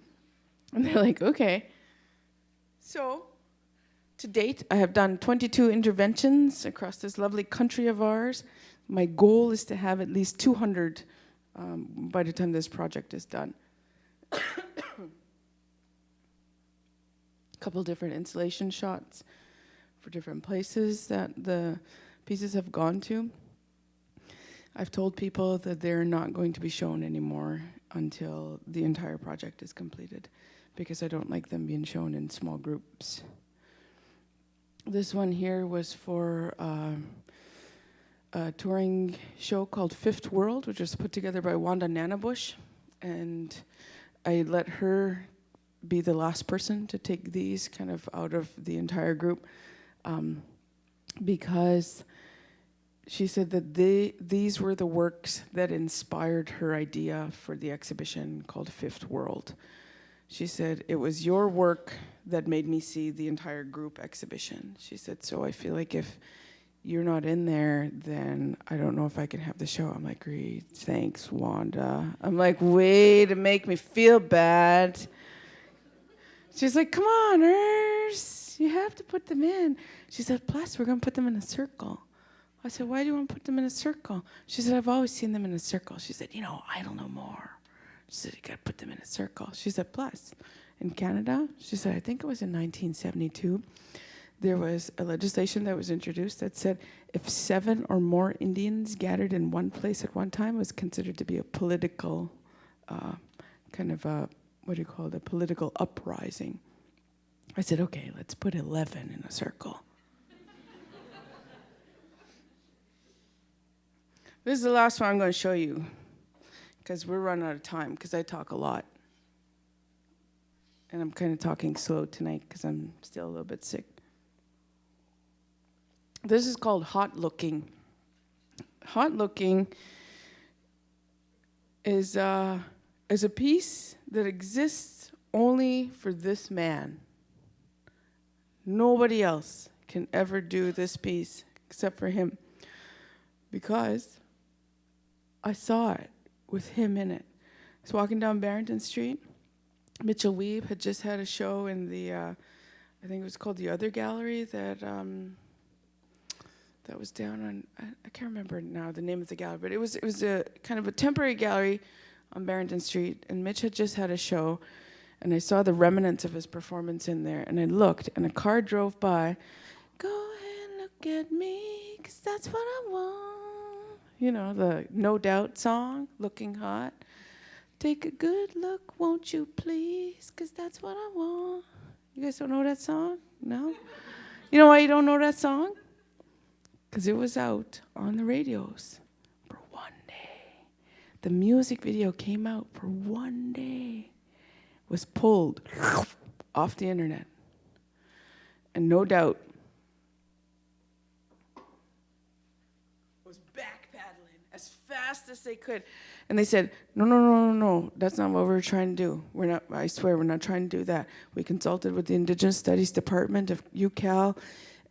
And they're like, okay. So, to date, I have done 22 interventions across this lovely country of ours. My goal is to have at least 200 by the time this project is done. A couple different installation shots for different places that the pieces have gone to. I've told people that they're not going to be shown anymore until the entire project is completed, because I don't like them being shown in small groups. This one here was for a touring show called Fifth World, which was put together by Wanda Nanabush, and I let her be the last person to take these kind of out of the entire group, because she said that these were the works that inspired her idea for the exhibition called Fifth World. She said, it was your work that made me see the entire group exhibition. She said, so I feel like if you're not in there, then I don't know if I can have the show. I'm like, great, thanks, Wanda. I'm like, way to make me feel bad. She's like, come on, Urs, you have to put them in. She said, plus we're going to put them in a circle. I said, why do you want to put them in a circle? She said, I've always seen them in a circle. She said, Idle No More. She said, you got to put them in a circle. She said, plus, in Canada, she said, I think it was in 1972, there was a legislation that was introduced that said if 7 or more Indians gathered in one place at one time, it was considered to be a political, a political uprising. I said, okay, let's put 11 in a circle. This is the last one I'm going to show you, because we're running out of time, because I talk a lot. And I'm kind of talking slow tonight, because I'm still a little bit sick. This is called Hot Looking. Hot Looking is a piece that exists only for this man. Nobody else can ever do this piece except for him, because I saw it with him in it. I was walking down Barrington Street. Mitchell Weeb had just had a show in the I think it was called the other gallery that that was down on, I can't remember now the name of the gallery, but it was a kind of a temporary gallery on Barrington Street, and Mitch had just had a show, and I saw the remnants of his performance in there, and I looked, and a car drove by. Go ahead and look at me, 'cause that's what I want. You know, the No Doubt song, Looking Hot. Take a good look, won't you please, 'cause that's what I want. You guys don't know that song? No? You know why you don't know that song? Because it was out on the radios for one day. The music video came out for one day. Was pulled off the internet. And No Doubt was backpedaling as fast as they could. And they said, no, that's not what we're trying to do. I swear, we're not trying to do that. We consulted with the Indigenous Studies Department of UCal,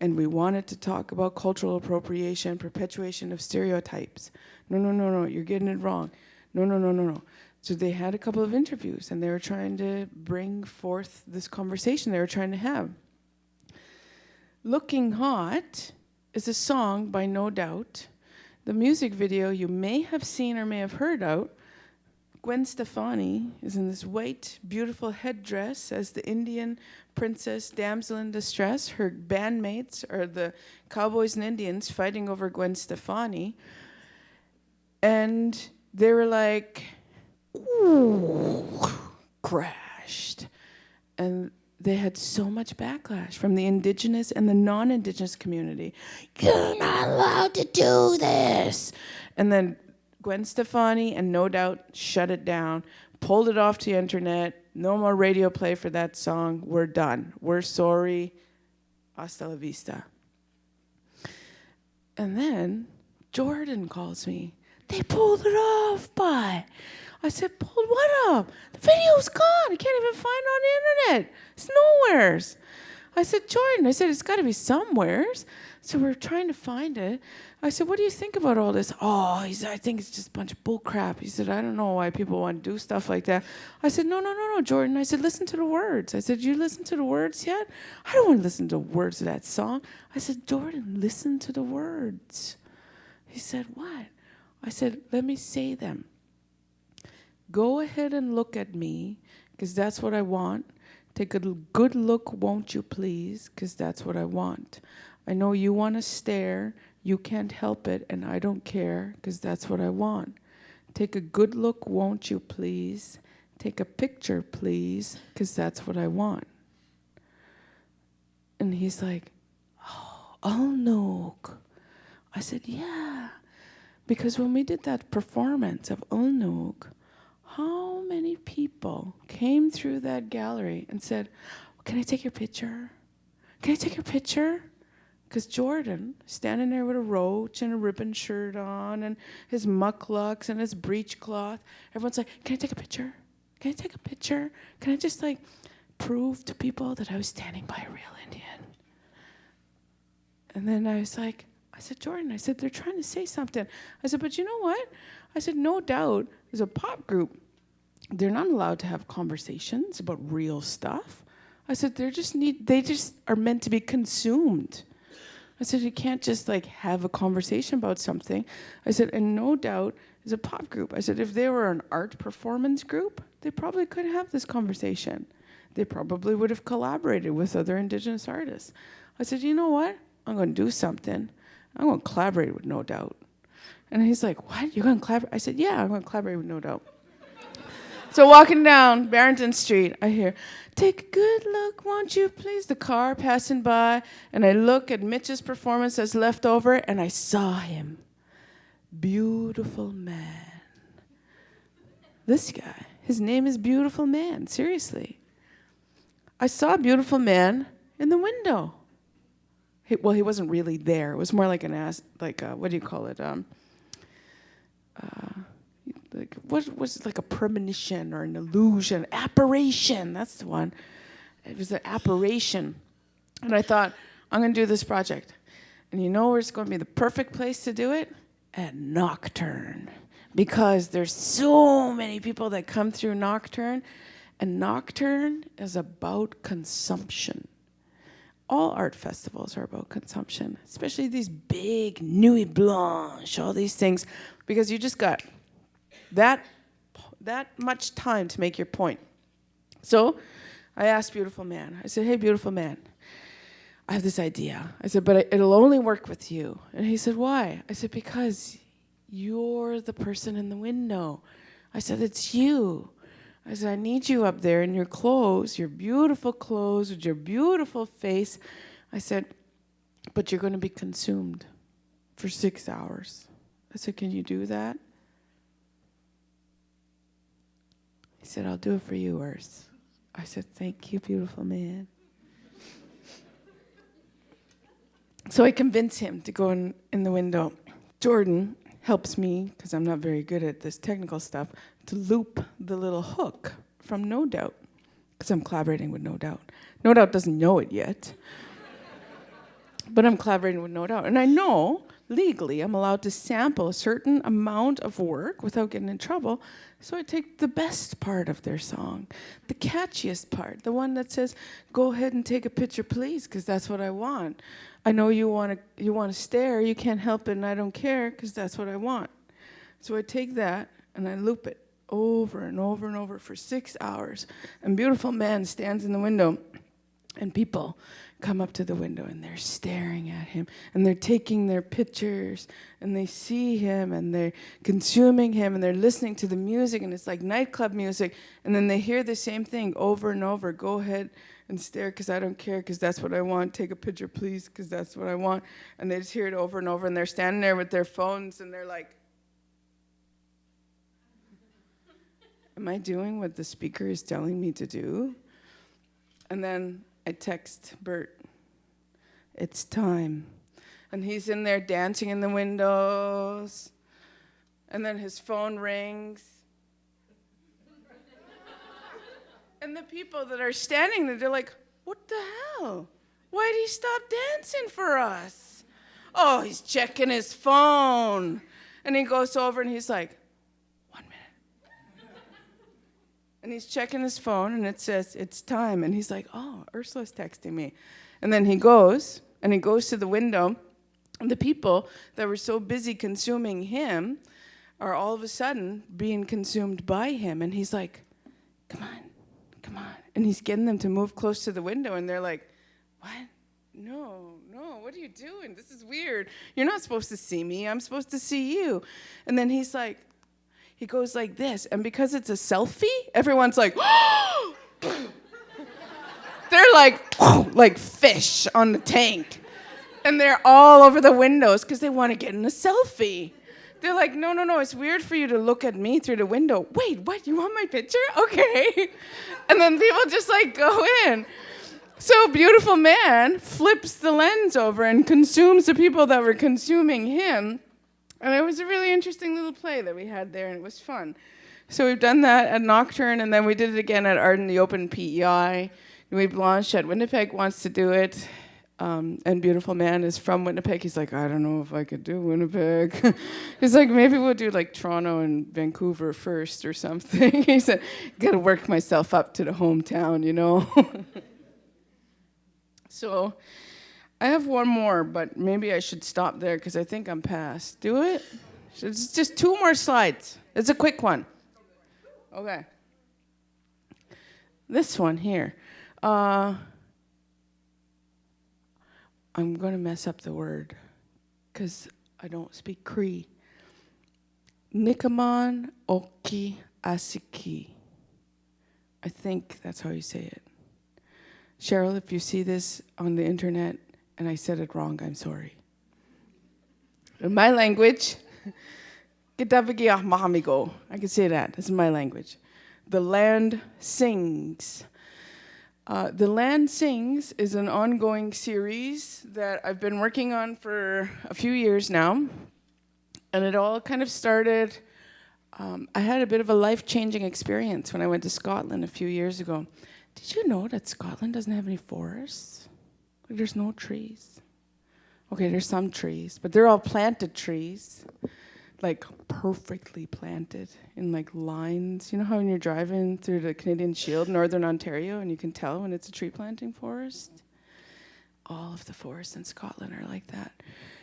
and we wanted to talk about cultural appropriation, perpetuation of stereotypes. No, you're getting it wrong. No. So they had a couple of interviews, and they were trying to bring forth this conversation they were trying to have. Looking Hot is a song by No Doubt. The music video you may have seen or may have heard out. Gwen Stefani is in this white, beautiful headdress as the Indian princess damsel in distress. Her bandmates are the cowboys and Indians fighting over Gwen Stefani. And they were like, ooh, crashed. And they had so much backlash from the indigenous and the non-indigenous community. You're not allowed to do this. And then Gwen Stefani and No Doubt shut it down, pulled it off the internet. No more radio play for that song. We're done. We're sorry. Hasta la vista. And then Jordan calls me. They pulled it off, Bye. I said, pulled what up? The video's gone. I can't even find it on the internet. It's nowheres. I said, Jordan, it's got to be somewheres. So we're trying to find it. I said, what do you think about all this? Oh, he said, I think it's just a bunch of bull crap. He said, I don't know why people want to do stuff like that. I said, no, Jordan. I said, listen to the words. I said, you listen to the words yet? I don't want to listen to the words of that song. I said, Jordan, listen to the words. He said, what? I said, let me say them. Go ahead and look at me, because that's what I want. Take a good look, won't you please, because that's what I want. I know you want to stare, you can't help it, and I don't care, because that's what I want. Take a good look, won't you please. Take a picture, please, because that's what I want. And he's like, oh, Ulnook. I said, yeah, because when we did that performance of Ulnook, how many people came through that gallery and said, can I take your picture? Can I take your picture? Because Jordan, standing there with a roach and a ribbon shirt on and his mucklucks and his breechcloth, everyone's like, can I take a picture? Can I take a picture? Can I just prove to people that I was standing by a real Indian? And then I said, Jordan, they're trying to say something. I said, but you know what? I said, No Doubt is a pop group. They're not allowed to have conversations about real stuff. I said, they just are meant to be consumed. I said, you can't just have a conversation about something. I said, and No Doubt is a pop group. I said, if they were an art performance group, they probably could have this conversation. They probably would have collaborated with other Indigenous artists. I said, you know what? I'm going to do something. I'm going to collaborate with No Doubt. And he's like, what? You're going to collaborate? I said, yeah, I'm going to collaborate with No Doubt. So walking down Barrington Street, I hear, take a good look, won't you please? The car passing by, and I look at Mitch's performance as left over, and I saw him. Beautiful man. This guy, his name is Beautiful Man, seriously. I saw a beautiful man in the window. He wasn't really there. It was more like what do you call it? What was it, like a premonition or an illusion? Apparition, that's the one. It was an apparition. And I thought, I'm going to do this project. And you know where it's going to be the perfect place to do it? At Nocturne. Because there's so many people that come through Nocturne. And Nocturne is about consumption. all art festivals are about consumption, especially these big nuit blanche, all these things, because you just got that much time to make your point. So I asked Beautiful Man, I said, hey, Beautiful Man, I have this idea. I said, but it'll only work with you. And he said, why? I said, because you're the person in the window. I said, it's you. I said, I need you up there in your clothes, your beautiful clothes with your beautiful face. I said, but you're going to be consumed for 6 hours. I said, can you do that? He said, I'll do it for you, Urs. I said, thank you, Beautiful Man. So I convinced him to go in the window. Jordan helps me, because I'm not very good at this technical stuff, to loop the little hook from No Doubt, because I'm collaborating with No Doubt. No Doubt doesn't know it yet, but I'm collaborating with No Doubt. And I know, legally, I'm allowed to sample a certain amount of work without getting in trouble, so I take the best part of their song, the catchiest part, the one that says, go ahead and take a picture, please, because that's what I want. I know you want to stare, you can't help it, and I don't care, because that's what I want. So I take that, and I loop it over and over and over for 6 hours. And Beautiful Man stands in the window, and people come up to the window, and they're staring at him, and they're taking their pictures, and they see him, and they're consuming him, and they're listening to the music, and it's like nightclub music, and then they hear the same thing over and over, go ahead and stare, because I don't care, because that's what I want. Take a picture, please, because that's what I want. And they just hear it over and over, and they're standing there with their phones, and they're like, am I doing what the speaker is telling me to do? And then I text Bert, it's time. And he's in there dancing in the windows, and then his phone rings. And the people that are standing there, they're like, what the hell? Why did he stop dancing for us? Oh, he's checking his phone. And he goes over and he's like, 1 minute. And he's checking his phone and it says, it's time. And he's like, oh, Ursula's texting me. And then he goes to the window. And the people that were so busy consuming him are all of a sudden being consumed by him. And he's like, come on. And he's getting them to move close to the window, and they're like, what? No, what are you doing? This is weird. You're not supposed to see me. I'm supposed to see you. And then he goes like this, and because it's a selfie, everyone's like, they're like fish on the tank. And they're all over the windows because they want to get in a selfie. They're like, no, it's weird for you to look at me through the window. Wait, what, you want my picture? Okay. And then people just go in. So Beautiful Man flips the lens over and consumes the people that were consuming him. And it was a really interesting little play that we had there, and it was fun. So we've done that at Nocturne, and then we did it again at Art in the Open PEI. Nuit Blanche at Winnipeg wants to do it. And Beautiful Man is from Winnipeg. He's like, I don't know if I could do Winnipeg. He's like, maybe we'll do Toronto and Vancouver first or something. He said, gotta work myself up to the hometown, So I have one more, but maybe I should stop there because I think I'm past. Do it? It's just 2 more slides. It's a quick one. Okay. This one here. I'm going to mess up the word because I don't speak Cree. Nikaman Oki Asiki. I think that's how you say it. Cheryl, if you see this on the internet and I said it wrong, I'm sorry. In my language, I can say that. This is my language. The land sings. The Land Sings is an ongoing series that I've been working on for a few years now. And it all kind of started, I had a bit of a life-changing experience when I went to Scotland a few years ago. Did you know that Scotland doesn't have any forests? There's no trees. Okay, there's some trees, but they're all planted trees. Perfectly planted in lines. You know how when you're driving through the Canadian Shield, Northern Ontario, and you can tell when it's a tree planting forest? all of the forests in Scotland are like that.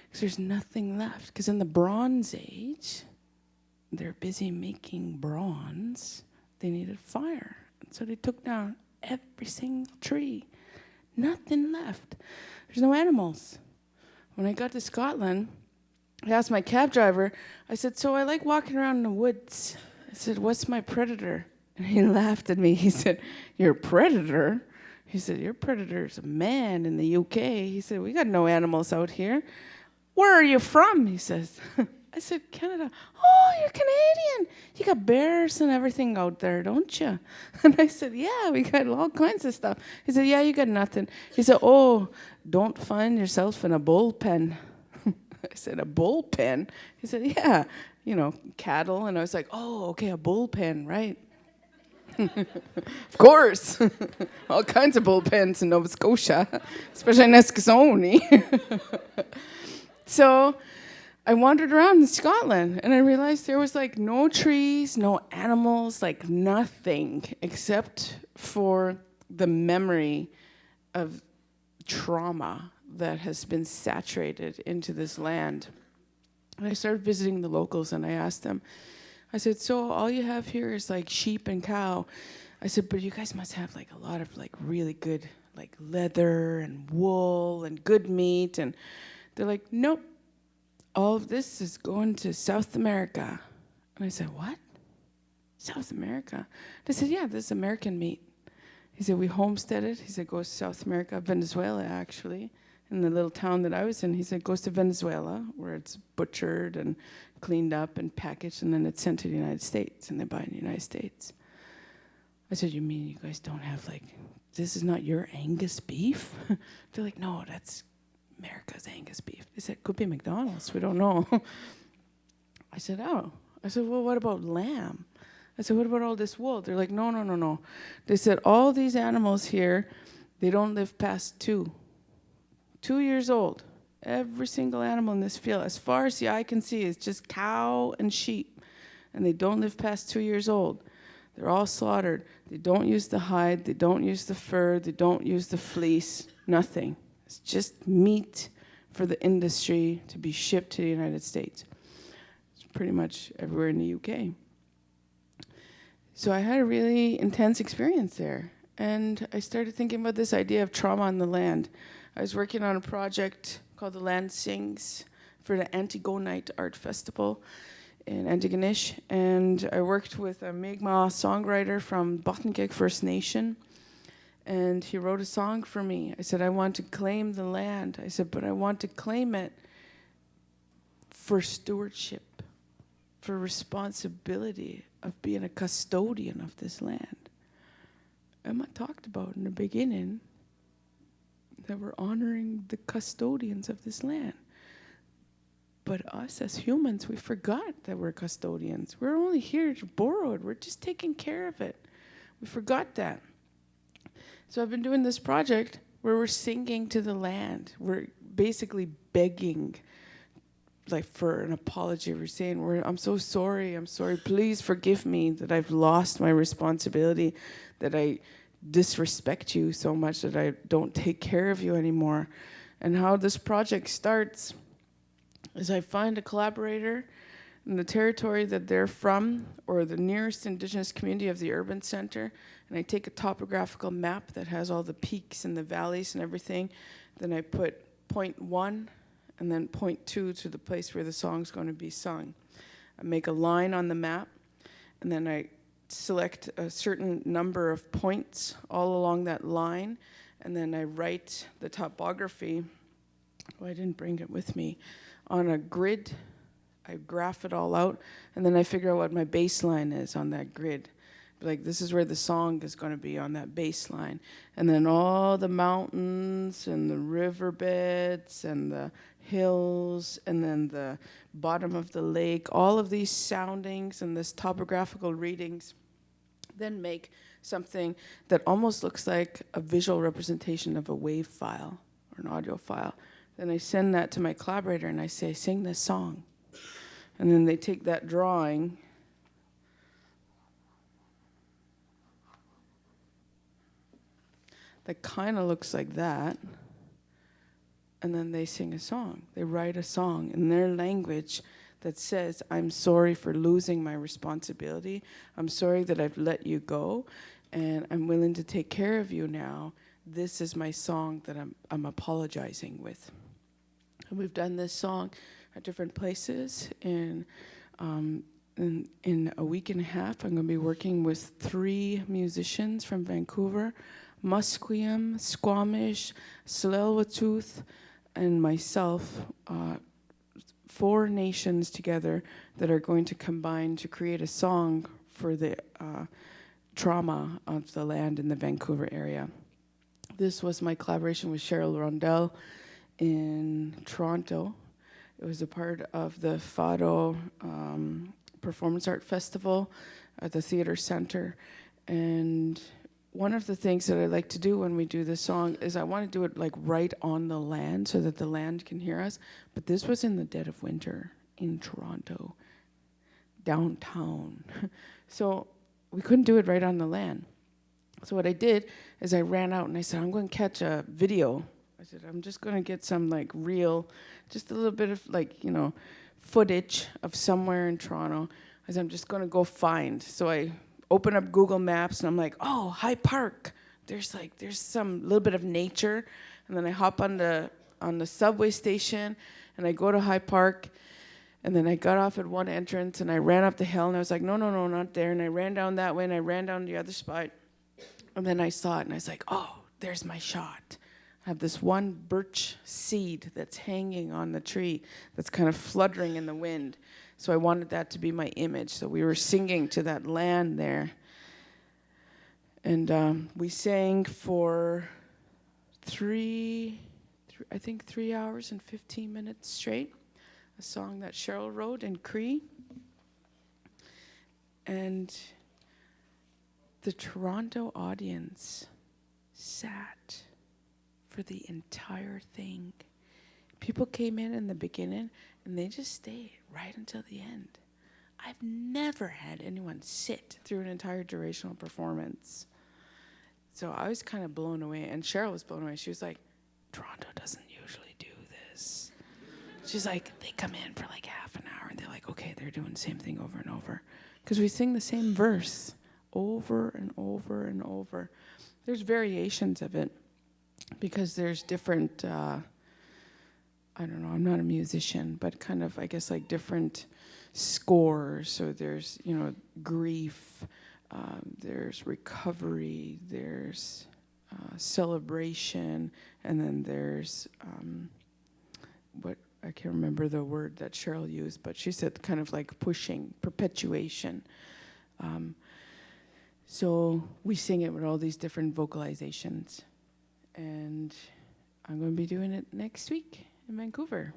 Because there's nothing left. Because in the Bronze Age, they're busy making bronze. They needed fire. And so they took down every single tree. Nothing left. There's no animals. When I got to Scotland, I asked my cab driver, I said, so I like walking around in the woods. I said, what's my predator? And he laughed at me. He said, your predator? He said, your predator's a man in the UK. He said, we got no animals out here. Where are you from? He says. I said, Canada. Oh, you're Canadian. You got bears and everything out there, don't you? And I said, yeah, we got all kinds of stuff. He said, yeah, you got nothing. He said, oh, don't find yourself in a bullpen. I said, a bullpen? He said, yeah, cattle. And I was like, oh, okay, a bullpen, right? Of course. All kinds of bullpens in Nova Scotia, especially in Eskasoni. So I wandered around in Scotland, and I realized there was like no trees, no animals, like nothing, except for the memory of trauma that has been saturated into this land. And I started visiting the locals, and I asked them, I said, so all you have here is like sheep and cow. I said, but you guys must have like a lot of like really good like leather and wool and good meat. And they're like, nope, all of this is going to South America. And I said, what? South America? They said, yeah, this is American meat. He said, we homesteaded. He said, goes to South America, Venezuela, actually. In the little town that I was in, he said, goes to Venezuela, where it's butchered and cleaned up and packaged, and then it's sent to the United States, and they buy it in the United States. I said, you mean you guys don't have, like, this is not your Angus beef? They're like, no, that's America's Angus beef. They said, could be McDonald's, we don't know. I said, oh. I said, well, what about lamb? I said, what about all this wool? They're like, no. They said, all these animals here, they don't live past 2 years old. Every single animal in this field, as far as the eye can see, is just cow and sheep. And they don't live past 2 years old. They're all slaughtered. They don't use the hide. They don't use the fur. They don't use the fleece. Nothing. It's just meat for the industry to be shipped to the United States. It's pretty much everywhere in the UK. So I had a really intense experience there. And I started thinking about this idea of trauma on the land. I was working on a project called The Land Sings for the Antigonite Art Festival in Antigonish, and I worked with a Mi'kmaq songwriter from Botanic First Nation, and he wrote a song for me. I said, I want to claim the land. I said, but I want to claim it for stewardship, for responsibility of being a custodian of this land. Emma talked about in the beginning that we're honoring the custodians of this land. But us as humans, we forgot that we're custodians. We're only here to borrow it. We're just taking care of it. We forgot that. So I've been doing this project where we're singing to the land. We're basically begging like for an apology. We're saying, I'm so sorry, please forgive me that I've lost my responsibility, that I disrespect you so much, that I don't take care of you anymore. And how this project starts is I find a collaborator in the territory that they're from, or the nearest Indigenous community of the urban center, and I take a topographical map that has all the peaks and the valleys and everything. Then I put point 1 and then point 2 to the place where the song's going to be sung. I make a line on the map, and then I select a certain number of points all along that line, and then I write the topography. Oh, I didn't bring it with me. On a grid, I graph it all out, and then I figure out what my baseline is on that grid. Like, this is where the song is going to be, on that baseline. And then all the mountains and the riverbeds and the hills and then the bottom of the lake, all of these soundings and this topographical readings then make something that almost looks like a visual representation of a wave file or an audio file. Then I send that to my collaborator and I say, sing this song. And then they take that drawing that kind of looks like that, and then they sing a song. They write a song in their language that says, I'm sorry for losing my responsibility. I'm sorry that I've let you go, and I'm willing to take care of you now. This is my song that I'm apologizing with. And we've done this song at different places. In a week and a half, I'm going to be working with 3 musicians from Vancouver, Musqueam, Squamish, Tsleil-Waututh, and myself, 4 nations together that are going to combine to create a song for the trauma of the land in the Vancouver area. This was my collaboration with Cheryl Rondell in Toronto. It was a part of the Fado Performance Art Festival at the Theatre Center. And one of the things that I like to do when we do this song is I want to do it like right on the land so that the land can hear us. But this was in the dead of winter in Toronto, downtown. So we couldn't do it right on the land. So what I did is I ran out and I said, I'm going to catch a video. I said, I'm just going to get some like real, just a little bit of like, footage of somewhere in Toronto. I said, I'm just going to go find. So I open up Google Maps and I'm like, oh, High Park. There's some little bit of nature. And then I hop on the subway station and I go to High Park. And then I got off at one entrance and I ran up the hill and I was like, no, not there. And I ran down that way and I ran down the other spot. And then I saw it and I was like, oh, there's my shot. I have this one birch seed that's hanging on the tree that's kind of fluttering in the wind. So I wanted that to be my image. So we were singing to that land there. And we sang for 3 hours and 15 minutes straight. A song that Cheryl wrote in Cree. And the Toronto audience sat for the entire thing. People came in the beginning and they just stayed right until the end. I've never had anyone sit through an entire durational performance. So I was kind of blown away, and Cheryl was blown away. She was like, Toronto doesn't usually do this. She's like, they come in for like half an hour and they're like, okay, they're doing the same thing over and over. Because we sing the same verse over and over and over. There's variations of it because there's different, I don't know, I'm not a musician, but kind of, I guess, like different scores. So there's, grief, there's recovery, there's celebration, and then there's what I can't remember the word that Cheryl used, but she said kind of like pushing, perpetuation. So we sing it with all these different vocalizations. And I'm going to be doing it next week in Vancouver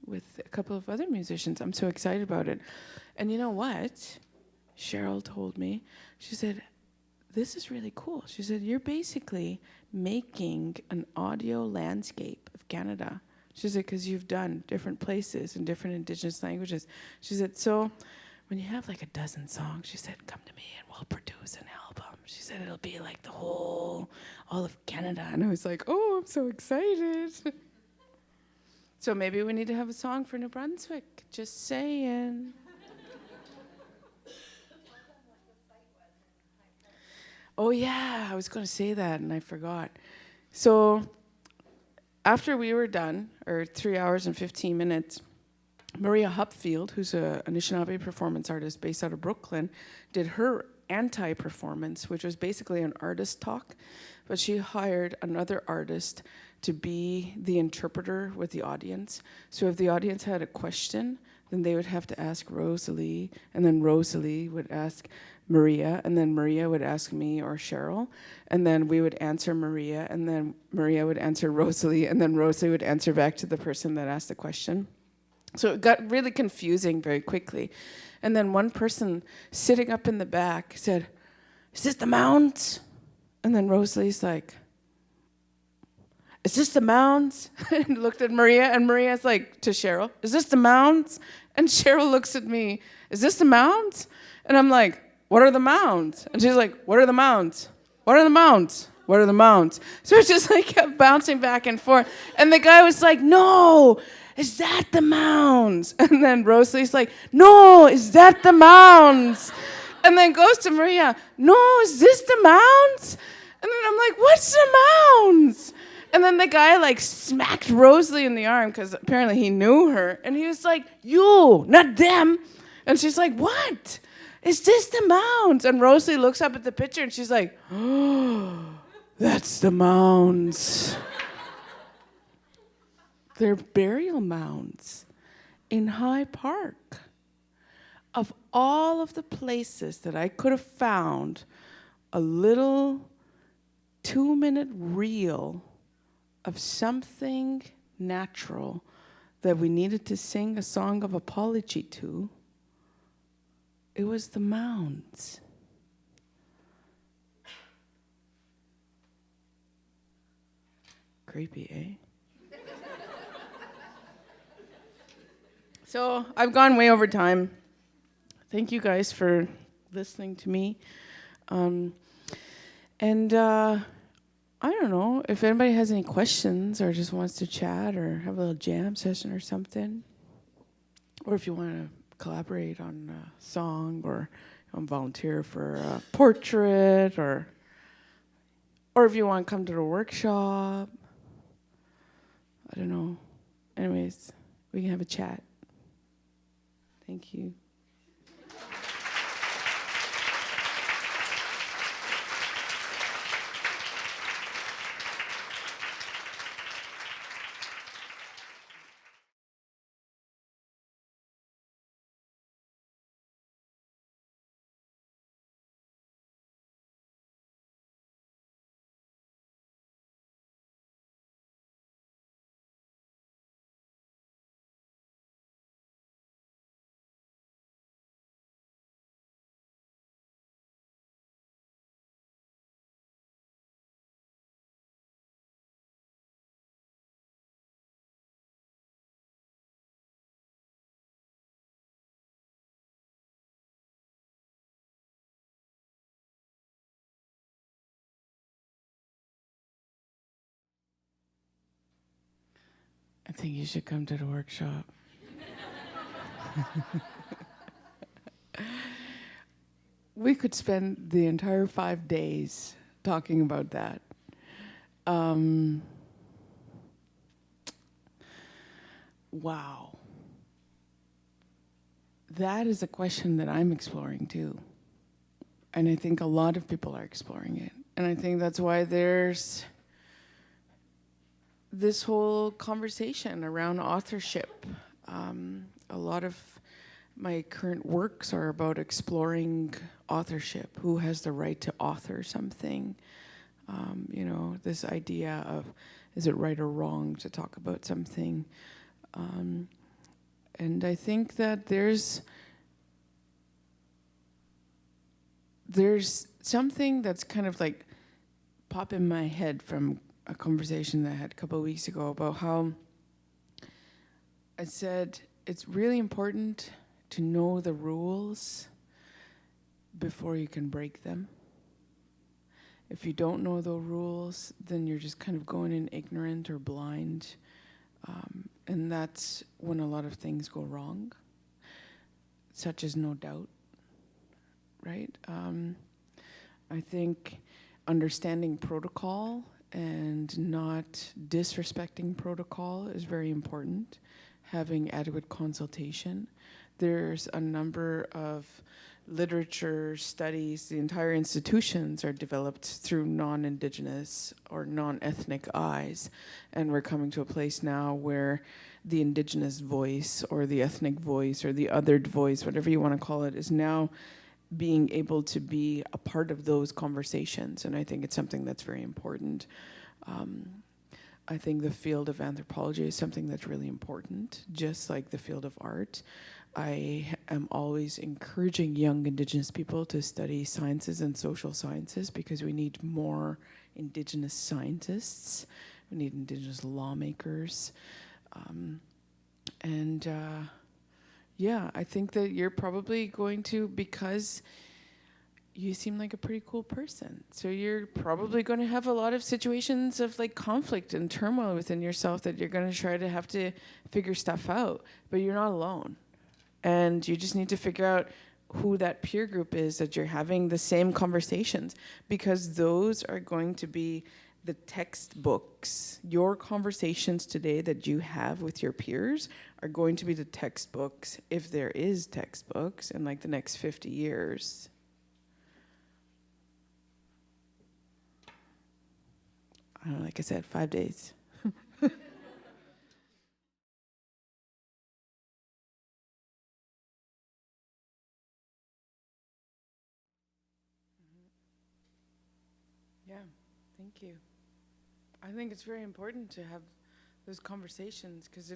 with a couple of other musicians. I'm so excited about it. And you know what? Cheryl told me, she said, this is really cool. She said, you're basically making an audio landscape of Canada. She said, because you've done different places in different Indigenous languages. She said, so when you have like a dozen songs, she said, come to me and we'll produce an album. She said, it'll be like all of Canada. And I was like, oh, I'm so excited. So maybe we need to have a song for New Brunswick. Just saying. Oh, yeah, I was going to say that, and I forgot. So after we were done, or 3 hours and 15 minutes, Maria Hupfield, who's an Anishinaabe performance artist based out of Brooklyn, did her anti-performance, which was basically an artist talk, but she hired another artist to be the interpreter with the audience. So if the audience had a question, then they would have to ask Rosalie, and then Rosalie would ask Maria, and then Maria would ask me or Cheryl, and then we would answer Maria, and then Maria would answer Rosalie, and then Rosalie would answer back to the person that asked the question. So it got really confusing very quickly. And then one person sitting up in the back said, is this the mounds? And then Rosalie's like, is this the mounds? And looked at Maria, and Maria's like to Cheryl, is this the mounds? And Cheryl looks at me, is this the mounds? And I'm like, what are the mounds? And she's like, what are the mounds? What are the mounds? What are the mounds? So it just like kept bouncing back and forth. And the guy was like, no, is that the mounds? And then Rosalie's like, no, is that the mounds? And then goes to Maria, no, is this the mounds? And then I'm like, what's the mounds? And then the guy like smacked Rosalie in the arm because apparently he knew her. And he was like, you, not them. And she's like, what? Is this the mounds? And Rosalie looks up at the picture and she's like, oh, that's the mounds. They're burial mounds in High Park. Of all of the places that I could have found a little 2-minute reel of something natural that we needed to sing a song of apology to, it was the mounds. Creepy, eh? So I've gone way over time. Thank you guys for listening to me. I don't know if anybody has any questions or just wants to chat or have a little jam session or something. Or if you want to collaborate on a song or volunteer for a portrait or if you want to come to the workshop. I don't know. Anyways, we can have a chat. Thank you. I think you should come to the workshop. We could spend the entire 5 days talking about that. Wow. That is a question that I'm exploring too. And I think a lot of people are exploring it. And I think that's why there's this whole conversation around authorship. A lot of my current works are about exploring authorship. Who has the right to author something? This idea of, is it right or wrong to talk about something? And I think that there's something that's kind of like pop in my head from a conversation that I had a couple of weeks ago about how I said it's really important to know the rules before you can break them. If you don't know the rules, then you're just kind of going in ignorant or blind. And that's when a lot of things go wrong, such as no doubt, right? I think understanding protocol and not disrespecting protocol is very important. Having adequate consultation. There's a number of literature studies, the entire institutions are developed through non-Indigenous or non-ethnic eyes. And we're coming to a place now where the Indigenous voice or the ethnic voice or the othered voice, whatever you want to call it, is now being able to be a part of those conversations. And I think it's something that's very important. I think the field of anthropology is something that's really important, just like the field of art. I am always encouraging young Indigenous people to study sciences and social sciences because we need more Indigenous scientists. We need Indigenous lawmakers. I think that you're probably going to, because you seem like a pretty cool person. So you're probably going to have a lot of situations of like conflict and turmoil within yourself that you're going to try to have to figure stuff out, but you're not alone. And you just need to figure out who that peer group is that you're having the same conversations, because those are going to be the textbooks. Your conversations today that you have with your peers are going to be the textbooks, if there is textbooks, in like the next 50 years. I don't know, like I said, 5 days. Yeah, thank you. I think it's very important to have those conversations, because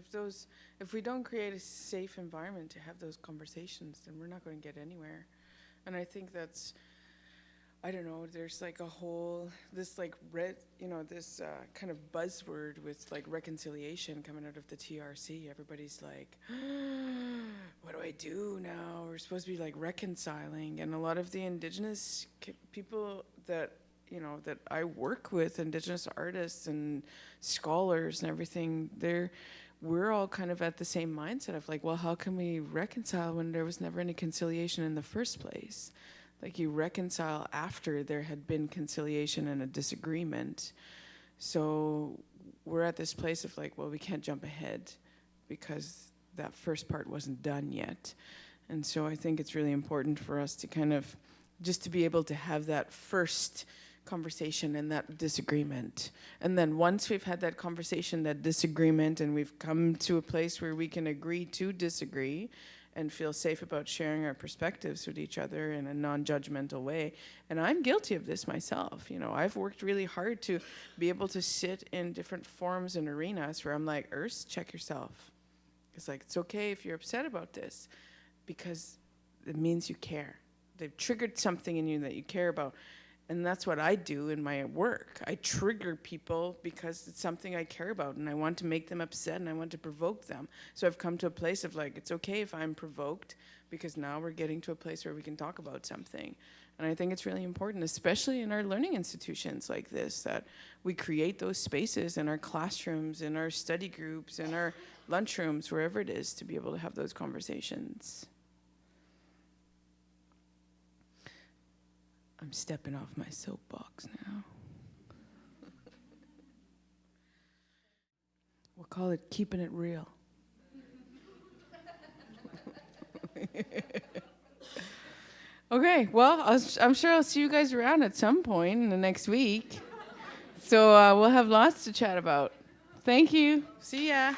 if we don't create a safe environment to have those conversations, then we're not going to get anywhere. And I think that's, I don't know, there's like a whole, this like this kind of buzzword with like reconciliation coming out of the TRC. Everybody's like, what do I do now? We're supposed to be like reconciling. And a lot of the Indigenous people that I work with, Indigenous artists and scholars and everything, we're all kind of at the same mindset of like, well, how can we reconcile when there was never any conciliation in the first place? Like, you reconcile after there had been conciliation and a disagreement. So we're at this place of like, well, we can't jump ahead because that first part wasn't done yet. And so I think it's really important for us to kind of just to be able to have that first conversation and that disagreement. And then once we've had that conversation, that disagreement, and we've come to a place where we can agree to disagree and feel safe about sharing our perspectives with each other in a non-judgmental way. And I'm guilty of this myself. I've worked really hard to be able to sit in different forums and arenas where I'm like, Urs, check yourself. It's like, it's okay if you're upset about this, because it means you care. They've triggered something in you that you care about. And that's what I do in my work. I trigger people because it's something I care about, and I want to make them upset, and I want to provoke them. So I've come to a place of like, it's okay if I'm provoked, because now we're getting to a place where we can talk about something. And I think it's really important, especially in our learning institutions like this, that we create those spaces in our classrooms, in our study groups, in our lunchrooms, wherever it is, to be able to have those conversations. I'm stepping off my soapbox now. We'll call it keeping it real. Okay, well, I'm sure I'll see you guys around at some point in the next week. So we'll have lots to chat about. Thank you. See ya.